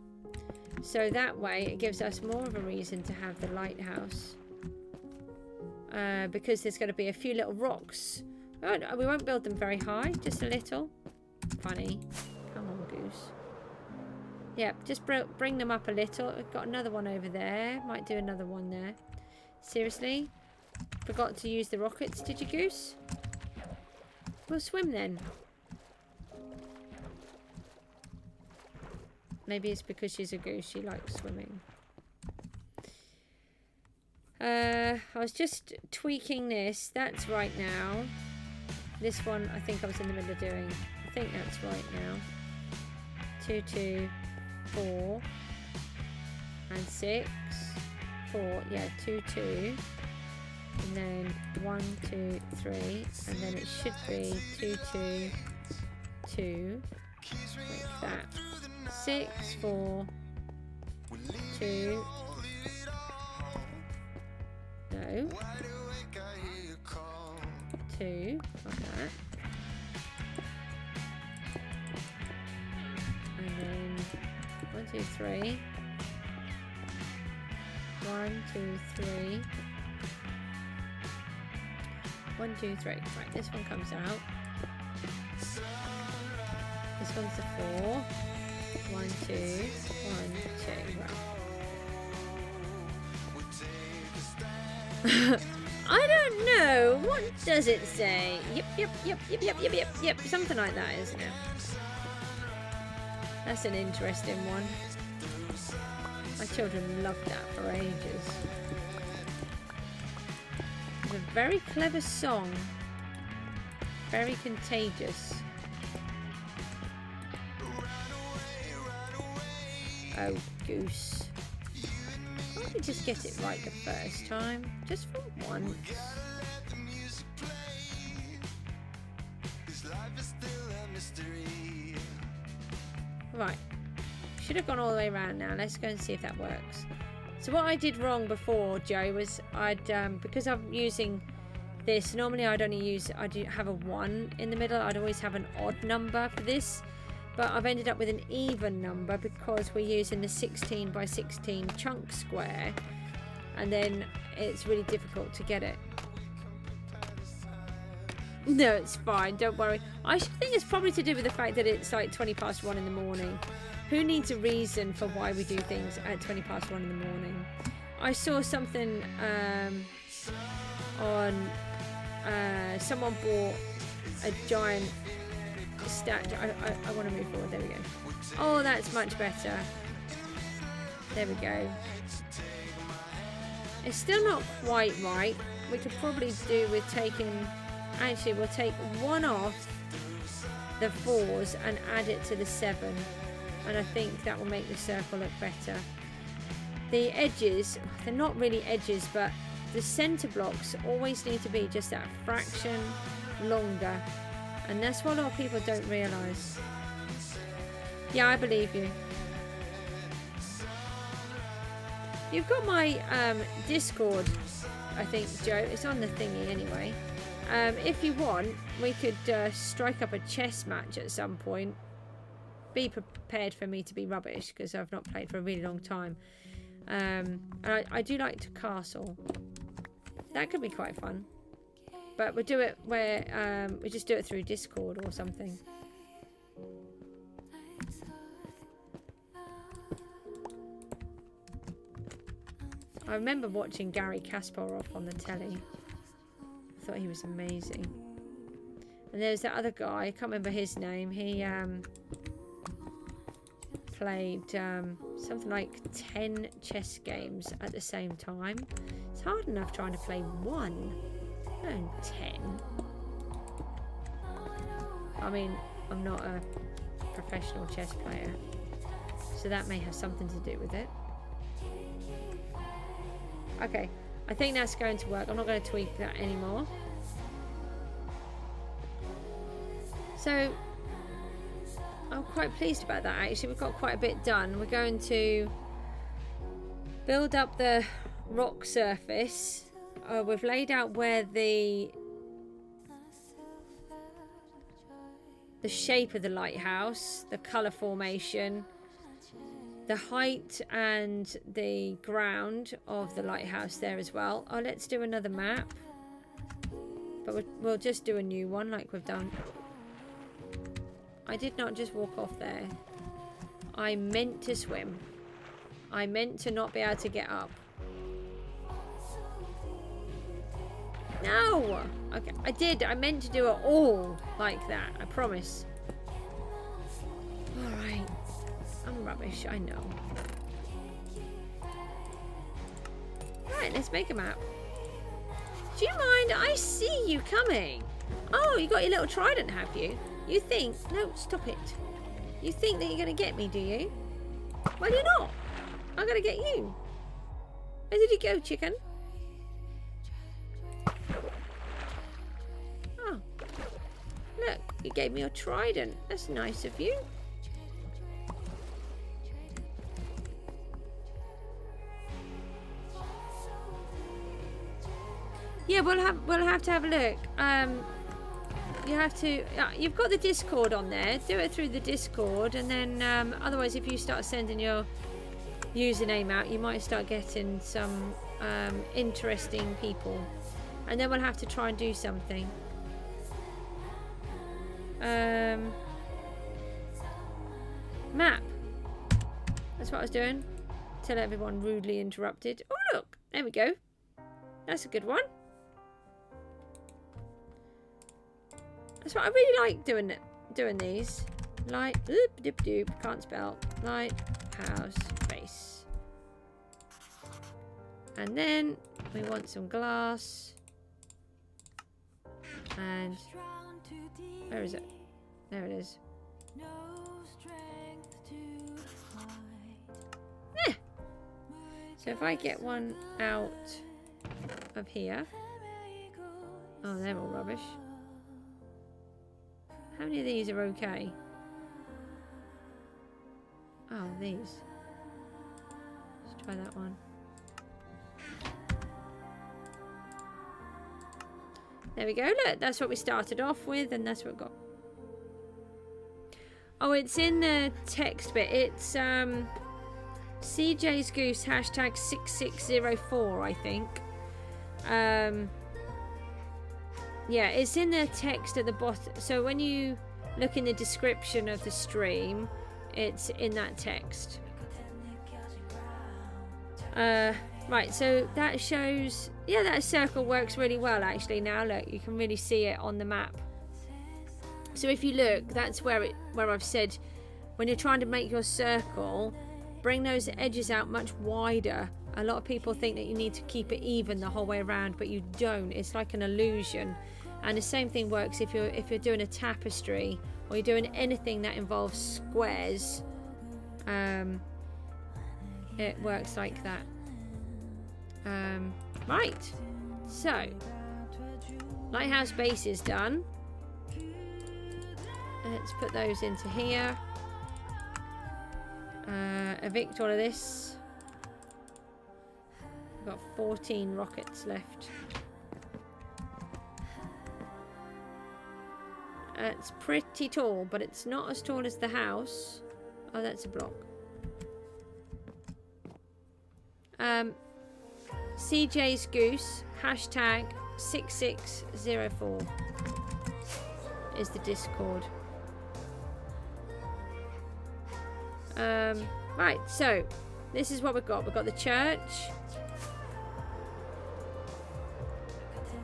C: So that way it gives us more of a reason to have the lighthouse. Because there's going to be a few little rocks. Oh, we won't build them very high, just a little. Funny. Come on, Goose. Yeah, just bring them up a little. We've got another one over there. Might do another one there. Seriously? Forgot to use the rockets, did you, Goose? We'll swim then. Maybe it's because she's a goose, she likes swimming. I was just tweaking this. That's right now. This one, I think I was in the middle of doing. I think that's right now. 2, 2, 4, and 6, 4. Yeah, 2, 2, and then 1, 2, 3, and then it should be 2, 2, 2, like that. 6, 4, 2. No. 2, like that. And then 1, 2, 3. 1, 2, 3. 1, 2, 3. Right, this one comes out. This one's the 4. 1, 2, 1, 2. Right. I don't know. What does it say? Yep. Something like that, isn't it? That's an interesting one. My children loved that for ages. It's a very clever song. Very contagious. Oh, Goose. Why don't we just get it right the first time? Just for once. Right. Should have gone all the way around now. Let's go and see if that works. So what I did wrong before, Joe, was I'd because I'm using this, normally I'd have a 1 in the middle. I'd always have an odd number for this. But I've ended up with an even number because we're using the 16 by 16 chunk square. And then it's really difficult to get it. No, it's fine. Don't worry. I think it's probably to do with the fact that it's like 20 past 1 in the morning. Who needs a reason for why we do things at 20 past 1 in the morning? I saw something on... someone bought a giant... statue. I want to move forward. There we go. Oh, that's much better. There we go. It's still not quite right. We could probably do with taking... Actually, we'll take 1 off the 4s and add it to the 7. And I think that will make the circle look better. The edges, they're not really edges, but the centre blocks always need to be just that fraction longer. And that's what a lot of people don't realise. Yeah, I believe you. You've got my Discord, I think, Joe. It's on the thingy anyway. If you want, we could strike up a chess match at some point. Be prepared for me to be rubbish, because I've not played for a really long time. And I do like to castle. That could be quite fun. But we'll do it where we just do it through Discord or something. I remember watching Gary Kasparov on the telly. I thought he was amazing. And there's that other guy, I can't remember his name. He played something like 10 chess games at the same time. It's hard enough trying to play one, no 10. I mean, I'm not a professional chess player, so that may have something to do with it. Okay, I think that's going to work. I'm not going to tweak that anymore. So I'm quite pleased about that, actually. We've got quite a bit done. We're going to build up the rock surface. We've laid out where the shape of the lighthouse, the colour formation, the height and the ground of the lighthouse there as well. Oh, let's do another map. But we'll just do a new one like we've done. I did not just walk off there. I meant to swim. I meant to not be able to get up. No! Okay, I did. I meant to do it all like that. I promise. Alright. I'm rubbish, I know. Right, let's make a map. Do you mind? I see you coming. Oh, you got your little trident, have you? You think... No, stop it. You think that you're going to get me, do you? Well, you're not. I'm going to get you. Where did you go, chicken? Oh. Look, you gave me a trident. That's nice of you. Yeah, we'll have to have a look. You have to. You've got the Discord on there. Do it through the Discord, and then otherwise, if you start sending your username out, you might start getting some interesting people, and then we'll have to try and do something. Map. That's what I was doing. Till everyone rudely interrupted. Oh look, there we go. That's a good one. That's what I really like doing these. Can't spell. Lighthouse base. And then we want some glass. And where is it? There it is. Yeah. So if I get one out of here. Oh, they're all rubbish. How many of these are okay? Oh, these. Let's try that one. There we go. Look, that's what we started off with, and that's what we got. Oh, it's in the text bit. It's CJSGOOSE hashtag 6604, I think. Yeah, it's in the text at the bottom. So when you look in the description of the stream, it's in that text. Right, so that shows... Yeah, that circle works really well, actually. Now, look, you can really see it on the map. So if you look, that's where I've said, when you're trying to make your circle, bring those edges out much wider. A lot of people think that you need to keep it even the whole way around, but you don't. It's like an illusion. And the same thing works if you're doing a tapestry or you're doing anything that involves squares. It works like that. Right. So, lighthouse base is done. Let's put those into here. Evict all of this. We've got 14 rockets left. It's pretty tall, but it's not as tall as the house. Oh, that's a block. CJSGOOSE hashtag 6604 is the Discord. Right, so this is what we've got. We've got the church.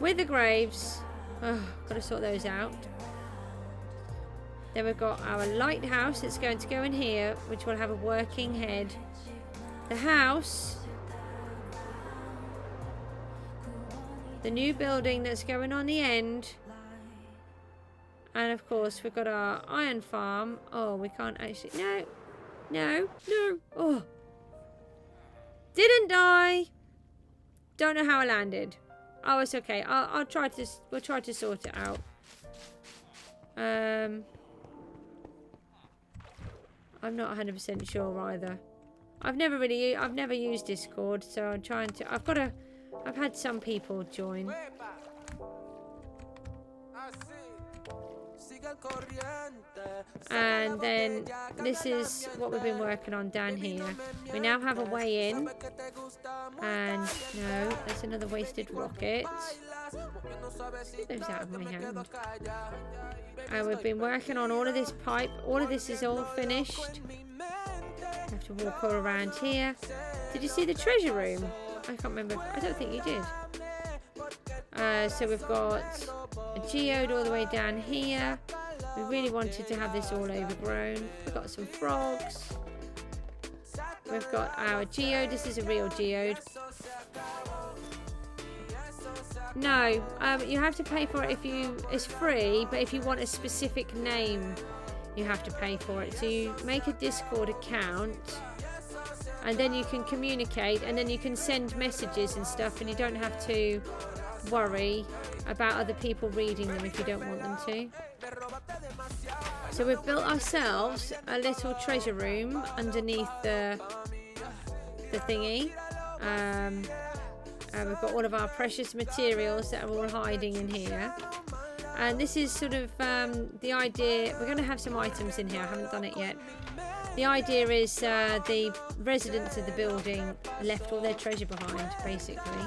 C: with the graves. Oh, got to sort those out. Then we've got our lighthouse that's going to go in here, which will have a working head. The house. The new building that's going on the end. And of course we've got our iron farm. Oh, we can't actually... No. No. No. Oh. Didn't die. Don't know how I landed. Oh, it's okay. I'll try to... We'll try to sort it out. I'm not 100% sure either. I've never used Discord, so I'm trying to... I've had some people join. And then this is what we've been working on down here. We now have a way in. And no, that's another wasted rocket. Get those out of my hand. And we've been working on all of this pipe. All of this is all finished. I have to walk all around here. Did you see the treasure room? I can't remember. I don't think you did. So we've got a geode all the way down here. We really wanted to have this all overgrown. We've got some frogs. We've got our geode. This is a real geode. No, you have to pay for it if you... It's free, but if you want a specific name, you have to pay for it. So you make a Discord account, and then you can communicate, and then you can send messages and stuff, and you don't have to worry about other people reading them if you don't want them to. So we've built ourselves a little treasure room underneath the thingy. And we've got all of our precious materials that are all hiding in here. And this is sort of the idea. We're going to have some items in here. I haven't done it yet. The idea is the residents of the building left all their treasure behind, basically.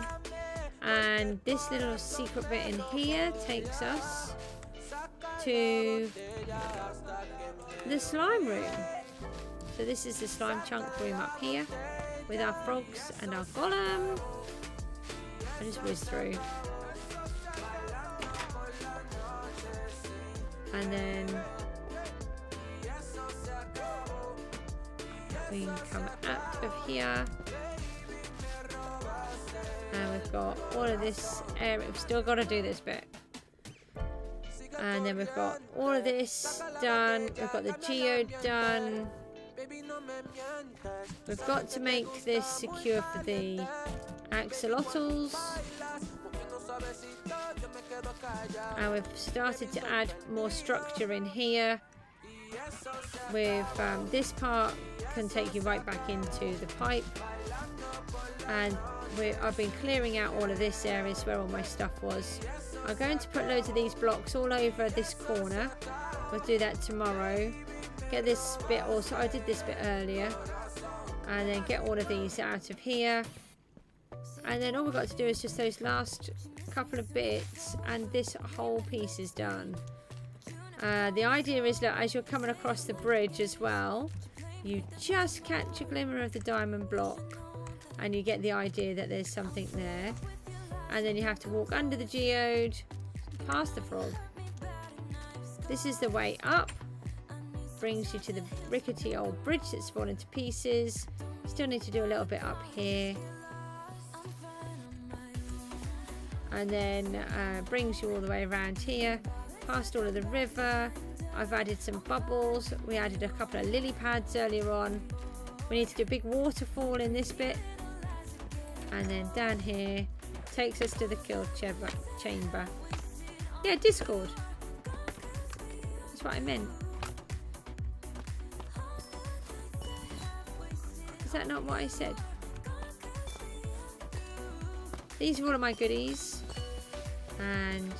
C: And this little secret bit in here takes us to the slime room. So this is the slime chunk room up here with our frogs and our golem. I just whiz through. And then we can come out of here. And we've got all of this area. We've still got to do this bit. And then we've got all of this done. We've got the geode done. We've got to make this secure for the axolotls. And we've started to add more structure in here. With this part can take you right back into the pipe. And I've been clearing out all of this area where all my stuff was. I'm going to put loads of these blocks all over this corner. We'll do that tomorrow. Get this bit also. I did this bit earlier. And then get all of these out of here. And then all we've got to do is just those last couple of bits. And this whole piece is done. The idea is that as you're coming across the bridge as well, you just catch a glimmer of the diamond block. And you get the idea that there's something there. And then you have to walk under the geode, past the frog. This is the way up. Brings you to the rickety old bridge that's fallen to pieces. Still need to do a little bit up here. And then brings you all the way around here. Past all of the river. I've added some bubbles. We added a couple of lily pads earlier on. We need to do a big waterfall in this bit. And then down here takes us to the kill chamber. Yeah, Discord. That's what I meant. Is that not what I said? These are all of my goodies. And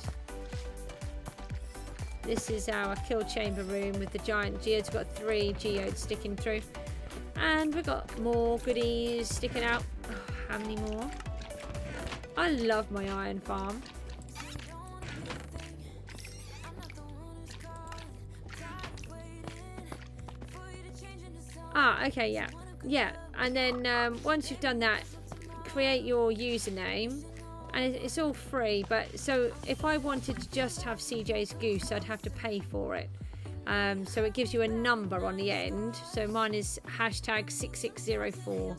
C: this is our kill chamber room with the giant geodes. We've got 3 geodes sticking through. And we've got more goodies sticking out. Oh, how many more? I love my iron farm. Okay, yeah. Yeah, and then once you've done that, create your username and it's all free. But so if I wanted to just have CJSGOOSE, I'd have to pay for it. So it gives you a number on the end. So mine is hashtag 6604.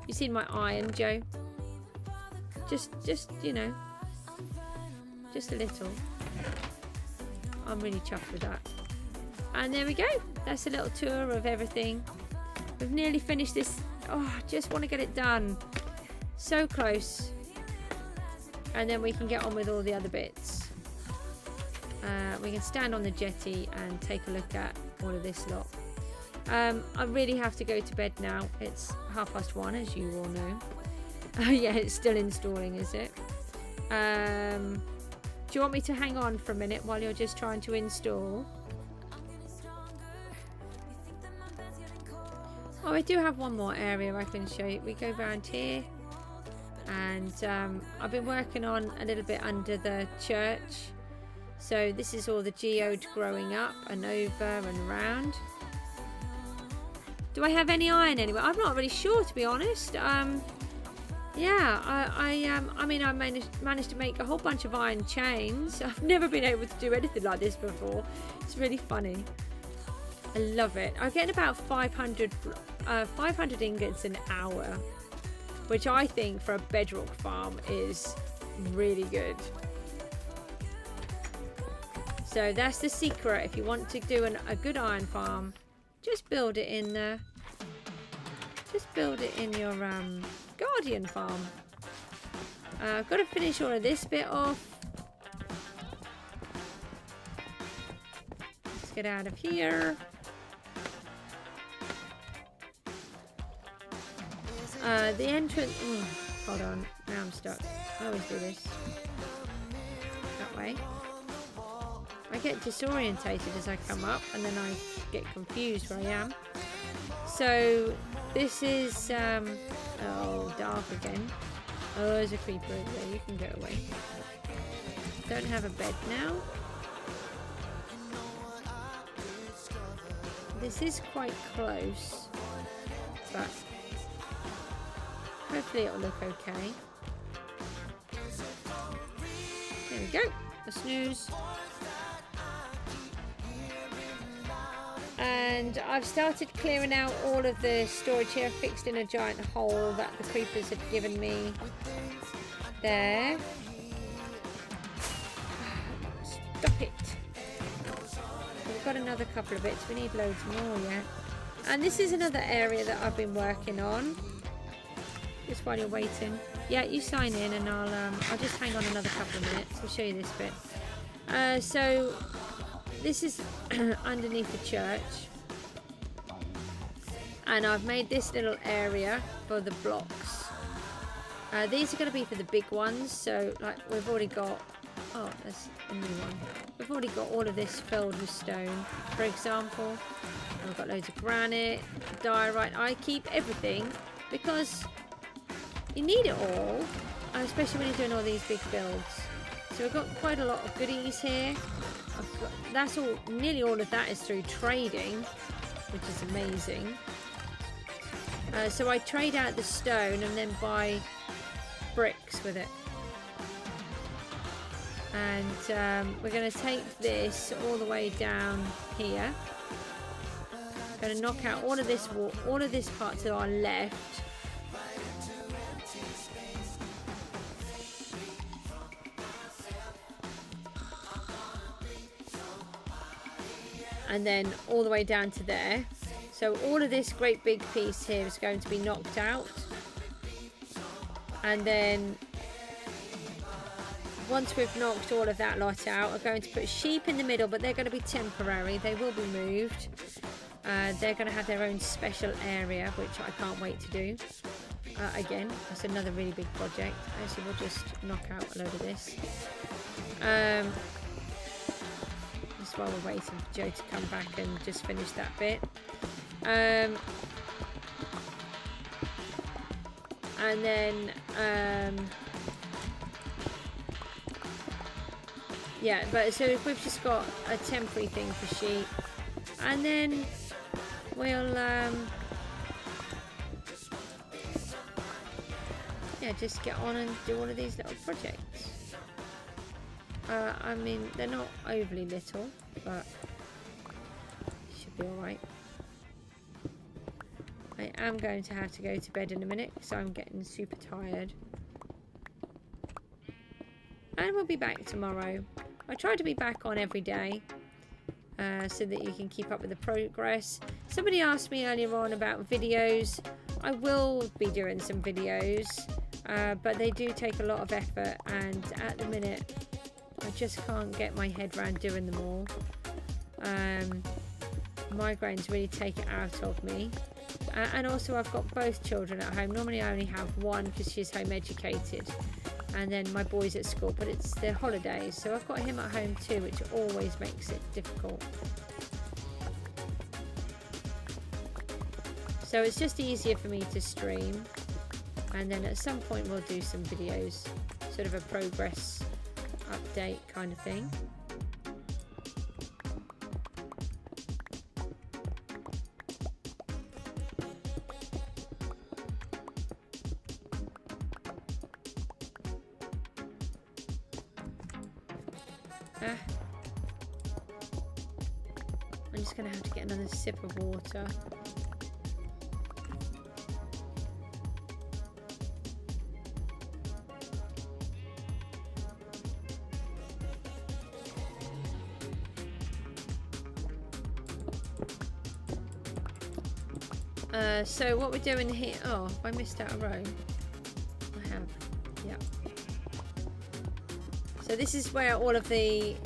C: You seen my iron, Joe? Just you know, just a little. I'm really chuffed with that. And there we go. That's a little tour of everything. We've nearly finished this. Oh, I just want to get it done. So close. And then we can get on with all the other bits. We can stand on the jetty and take a look at all of this lot. I really have to go to bed now. It's 1:30, as you all know. Yeah, it's still installing, is it? Do you want me to hang on for a minute while you're just trying to install? Oh, I do have one more area I can show you. We go around here, and I've been working on a little bit under the church. So this is all the geode growing up and over and around. Do I have any iron anywhere? I'm not really sure, to be honest. Yeah, I mean, I managed to make a whole bunch of iron chains. I've never been able to do anything like this before. It's really funny. I love it. I get about 500 ingots an hour, which I think for a bedrock farm is really good. So that's the secret. If you want to do a good iron farm, just build it in there. Just build it in your Guardian farm. I've got to finish all of this bit off. Let's get out of here. The entrance. Oh, hold on. Now I'm stuck. I always do this. That way. I get disorientated as I come up, and then I get confused where I am. So this is oh, dark again. Oh, there's a creeper over there. You can go away. Don't have a bed now. This is quite close, but hopefully it'll look okay. There we go. A snooze. And I've started clearing out all of the storage here. I've fixed in a giant hole that the creepers had given me there. Stop it. We've got another couple of bits. We need loads more yet. And this is another area that I've been working on. Just while you're waiting. Yeah, you sign in and I'll just hang on another couple of minutes. I'll show you this bit. So this is underneath the church, and I've made this little area for the blocks. These are going to be for the big ones. So like we've already got, oh, that's a new one. We've already got all of this filled with stone, for example. And we've got loads of granite, diorite. I keep everything because you need it all, especially when you're doing all these big builds. So we've got quite a lot of goodies here. That's all. Nearly all of that is through trading, which is amazing. So I trade out the stone and then buy bricks with it. And we're going to take this all the way down here. Going to knock out all of this wall, all of this part to our left. And then all the way down to there. So all of this great big piece here is going to be knocked out. And then once we've knocked all of that lot out, we're going to put sheep in the middle, but they're going to be temporary. They will be moved. They're going to have their own special area, which I can't wait to do. Again, that's another really big project. Actually, we'll just knock out a load of this. Just while we're waiting for Joe to come back and just finish that bit. And then yeah, but so if we've just got a temporary thing for sheep, and then we'll yeah, just get on and do all of these little projects. I mean, they're not overly little, but should be alright. I am going to have to go to bed in a minute because I'm getting super tired. And we'll be back tomorrow. I try to be back on every day so that you can keep up with the progress. Somebody asked me earlier on about videos. I will be doing some videos, but they do take a lot of effort, and at the minute I just can't get my head around doing them all. Migraines really take it out of me. And also I've got both children at home. Normally I only have one because she's home educated, and then my boy's at school, but it's their holidays, so I've got him at home too, which always makes it difficult. So it's just easier for me to stream, and then at some point we'll do some videos, sort of a progress update kind of thing. I'm just going to have to get another sip of water. So what we're doing here... Oh, have I missed out a row? I have. Yeah. So this is where all of the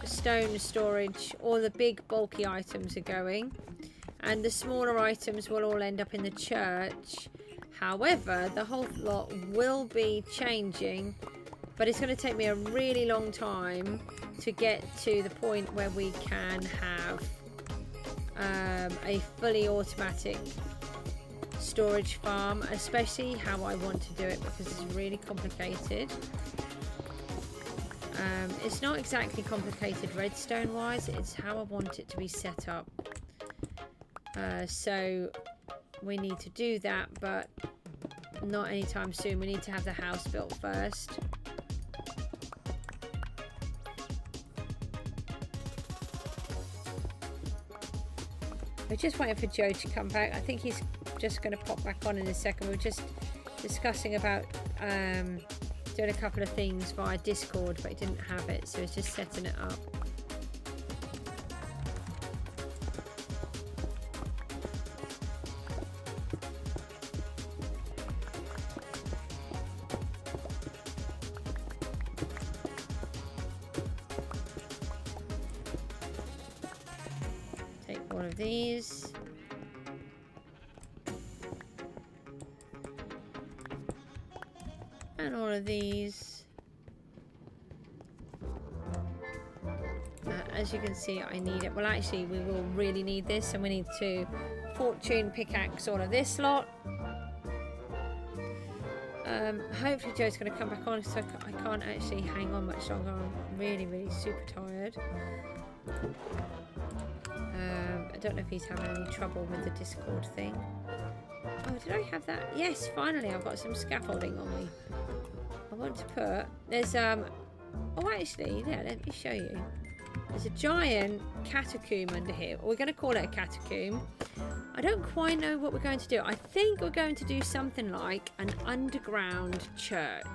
C: stone storage, all the big bulky items are going, and the smaller items will all end up in the church. However, the whole lot will be changing, but it's going to take me a really long time to get to the point where we can have a fully automatic storage farm, especially how I want to do it, because it's really complicated. It's not exactly complicated redstone wise, it's how I want it to be set up. So we need to do that, but not anytime soon. We need to have the house built first. We're just waiting for Joe to come back. I think he's just going to pop back on in a second. We're just discussing about doing a couple of things via Discord, but he didn't have it, so he's just setting it up. Take one of these. And all of these. As you can see, I need it. Well, actually, we will really need this, and we need to fortune pickaxe all of this lot. Hopefully Joe's going to come back on, so I can't actually hang on much longer. I'm really, really super tired. I don't know if he's having any trouble with the Discord thing. Oh, did I have that? Yes, finally, I've got some scaffolding on me. I want to put... There's, oh, actually, yeah, let me show you. There's a giant catacomb under here. We're going to call it a catacomb. I don't quite know what we're going to do. I think we're going to do something like an underground church.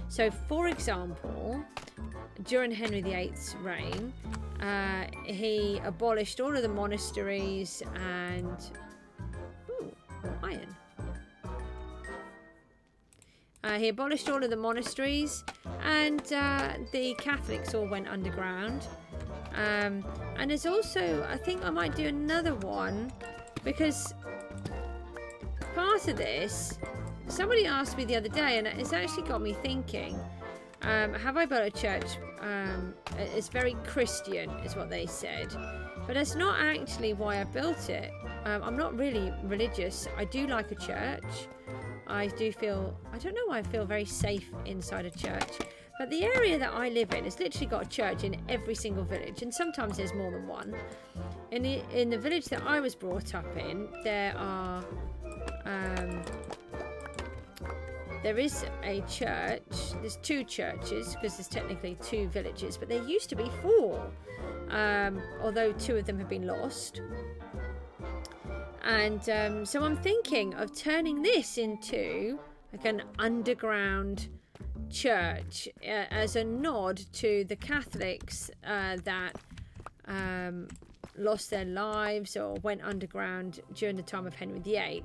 C: So, for example, during Henry VIII's reign, he abolished all of the monasteries and... Ooh, iron. He abolished all of the monasteries, and the Catholics all went underground. And there's also, I think I might do another one, because part of this, somebody asked me the other day, and it's actually got me thinking, have I built a church? It's very Christian, is what they said. But that's not actually why I built it. I'm not really religious. I do like a church. I do feel, I don't know why I feel very safe inside a church. But the area that I live in has literally got a church in every single village. And sometimes there's more than one. In the village that I was brought up in, there are... there is a church. There's 2 churches because there's technically 2 villages, but there used to be 4, although 2 of them have been lost. And so I'm thinking of turning this into like an underground church as a nod to the Catholics that lost their lives or went underground during the time of Henry VIII.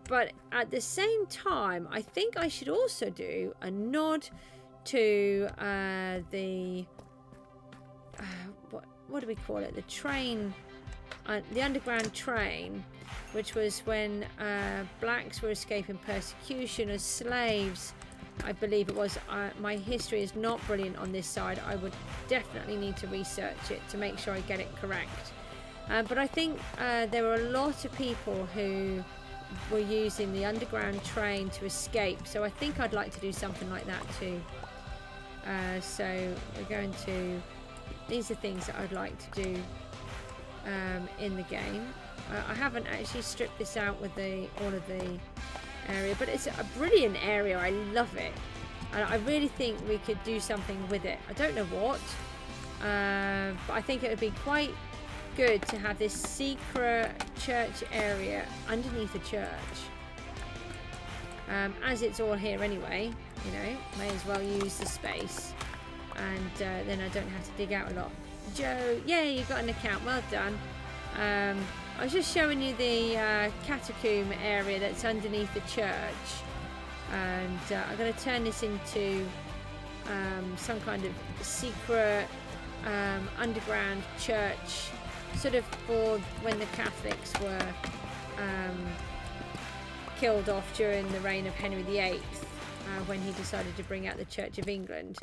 C: But at the same time, I think I should also do a nod to the what do we call it? The train, the underground train, which was when blacks were escaping persecution as slaves. I believe it was. My history is not brilliant on this side. I would definitely need to research it to make sure I get it correct. But I think there were a lot of people who were using the underground train to escape. So I think I'd like to do something like that too. So we're going to... These are things that I'd like to do in the game. I haven't actually stripped this out with all of the area, but it's a brilliant area. I love it, and I really think we could do something with it. I don't know what, but I think it would be quite good to have this secret church area underneath the church, as it's all here anyway. You know, may as well use the space, and then I don't have to dig out a lot. Joe, yay, you got an account, well done. I was just showing you the catacomb area that's underneath the church, and I'm going to turn this into some kind of secret underground church, sort of for when the Catholics were killed off during the reign of Henry VIII, when he decided to bring out the Church of England.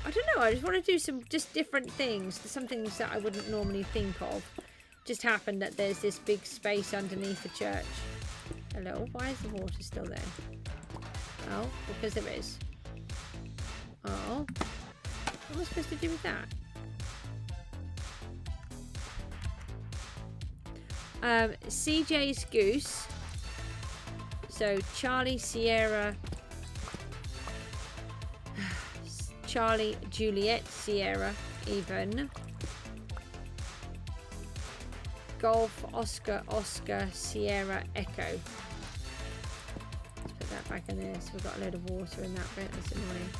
C: I don't know, I just want to do some just different things, some things that I wouldn't normally think of. Just happened that there's this big space underneath the church. Hello, why is the water still there? Oh, because there is. Oh, what am I supposed to do with that? CJSGOOSE. So Charlie Sierra... Charlie, Juliet, Sierra, even. Golf, Oscar, Oscar, Sierra, Echo. Let's put that back in there. So we've got a load of water in that bit. That's annoying.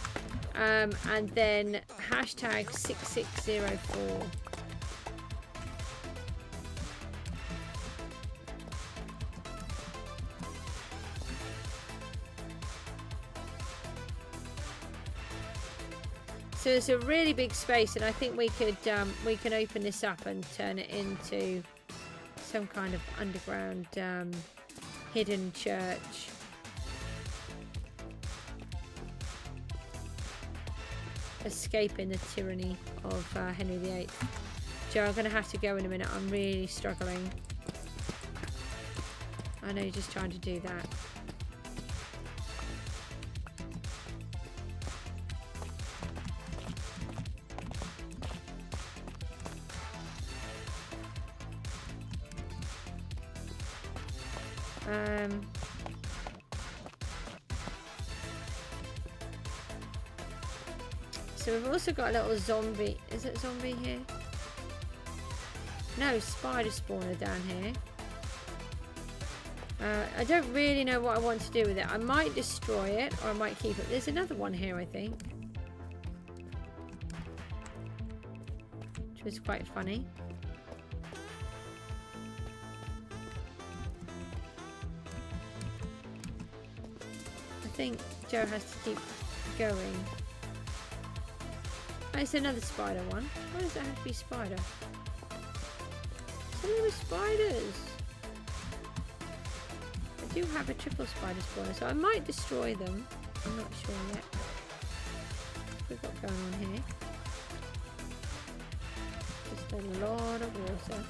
C: And then hashtag 6604. So it's a really big space, and I think we can open this up and turn it into some kind of underground hidden church. Escaping the tyranny of Henry VIII. Joe, I'm going to have to go in a minute. I'm really struggling. I know you're just trying to do that. So we've also got a little zombie. Is it zombie here? No, spider spawner down here. I don't really know what I want to do with it. I might destroy it, or I might keep it. There's another one here, I think, which was quite funny. I think Joe has to keep going. Oh, it's another spider one. Why does that have to be spider? So many spiders. I do have a triple spider spawner, so I might destroy them. I'm not sure yet. What we've got going on here? Just a lot of water.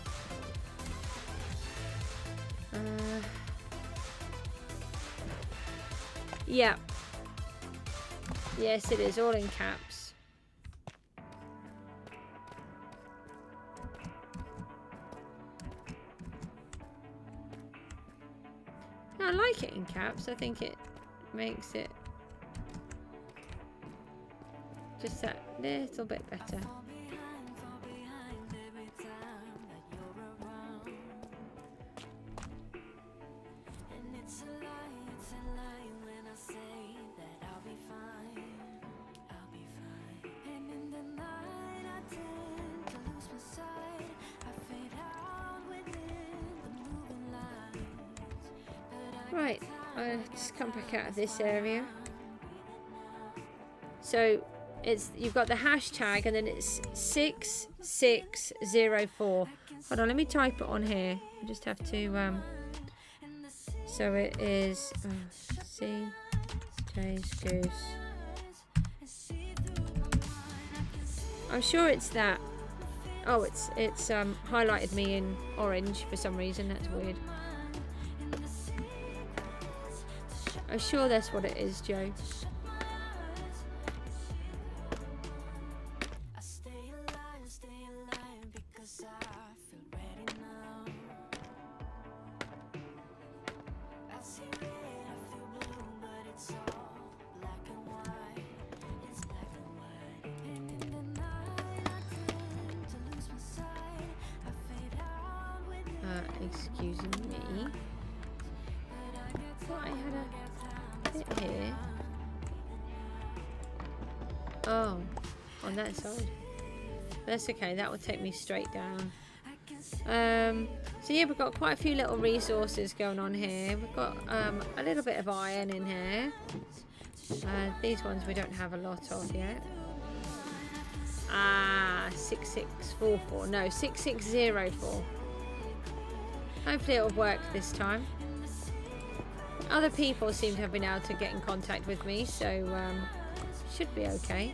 C: Yeah. Yes, it is all in caps. like it in caps. I think it makes it just that little bit better. Right, I'll just come back out of this area. So you've got the hashtag and then it's 6604. Hold on, let me type it on here. I just have to so it is CJSGOOSE. I'm sure it's that. Oh, it's highlighted me in orange for some reason. That's weird. I'm sure that's what it is, Joe. Excuse me. Thought I had a bit here. Oh, on that side. That's okay, that will take me straight down. So yeah, we've got quite a few little resources going on here. We've got a little bit of iron in here. These ones we don't have a lot of yet. 6644. No, 6604. Hopefully it'll work this time. Other people seem to have been able to get in contact with me, so should be okay.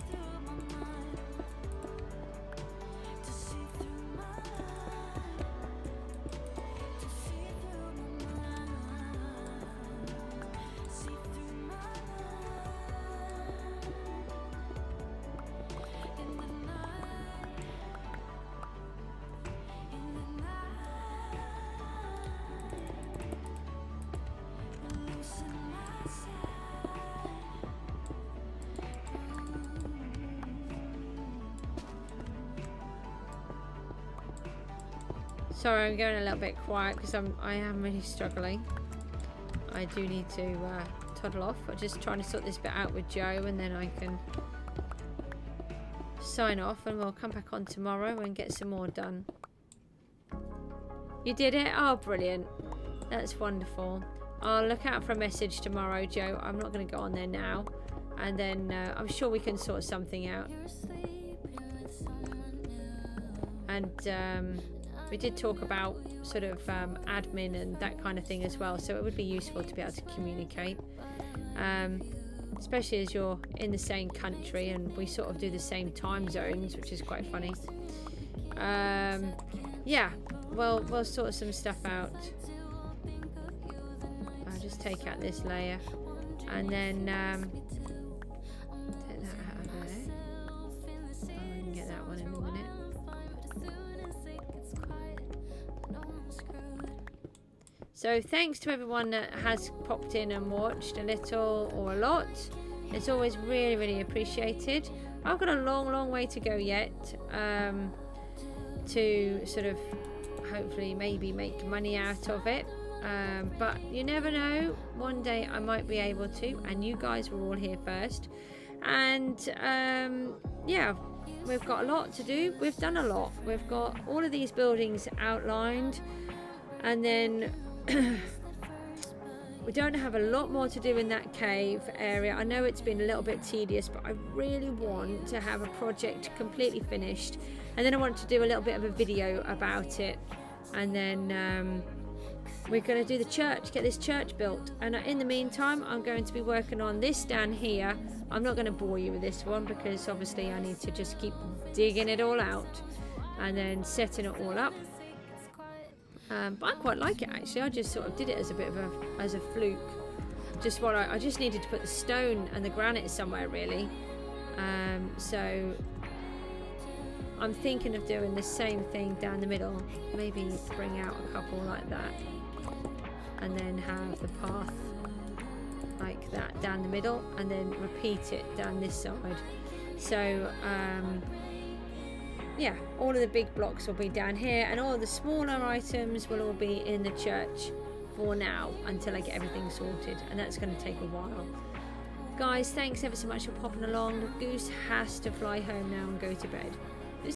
C: Sorry, I'm going a little bit quiet because I am really struggling. I do need to toddle off. I'm just trying to sort this bit out with Joe, and then I can sign off, and we'll come back on tomorrow and get some more done. You did it? Oh, brilliant. That's wonderful. I'll look out for a message tomorrow, Joe. I'm not going to go on there now. And then I'm sure we can sort something out. And we did talk about sort of admin and that kind of thing as well, so it would be useful to be able to communicate, especially as you're in the same country and we sort of do the same time zones, which is quite funny. Yeah, well, we'll sort some stuff out. I'll just take out this layer and then take that out of there. Oh, I can get that one in a minute. So thanks to everyone that has popped in and watched a little or a lot. It's always really, really appreciated. I've got a long, long way to go yet to sort of hopefully maybe make money out of it. But you never know. One day I might be able to, and you guys were all here first. And yeah, we've got a lot to do. We've done a lot. We've got all of these buildings outlined, and then we don't have a lot more to do in that cave area. I know it's been a little bit tedious, but I really want to have a project completely finished, and then I want to do a little bit of a video about it, and then we're going to do the church, get this church built. And in the meantime, I'm going to be working on this down here. I'm not going to bore you with this one because obviously I need to just keep digging it all out and then setting it all up. But I quite like it actually. I just sort of did it as a bit of a fluke. Just what I just needed to put the stone and the granite somewhere really. So I'm thinking of doing the same thing down the middle. Maybe bring out a couple like that. and then have the path like that down the middle, and then repeat it down this side. So yeah, all of the big blocks will be down here, and all of the smaller items will all be in the church for now until I get everything sorted, and that's going to take a while. Guys, thanks ever so much for popping along. The goose has to fly home now and go to bed.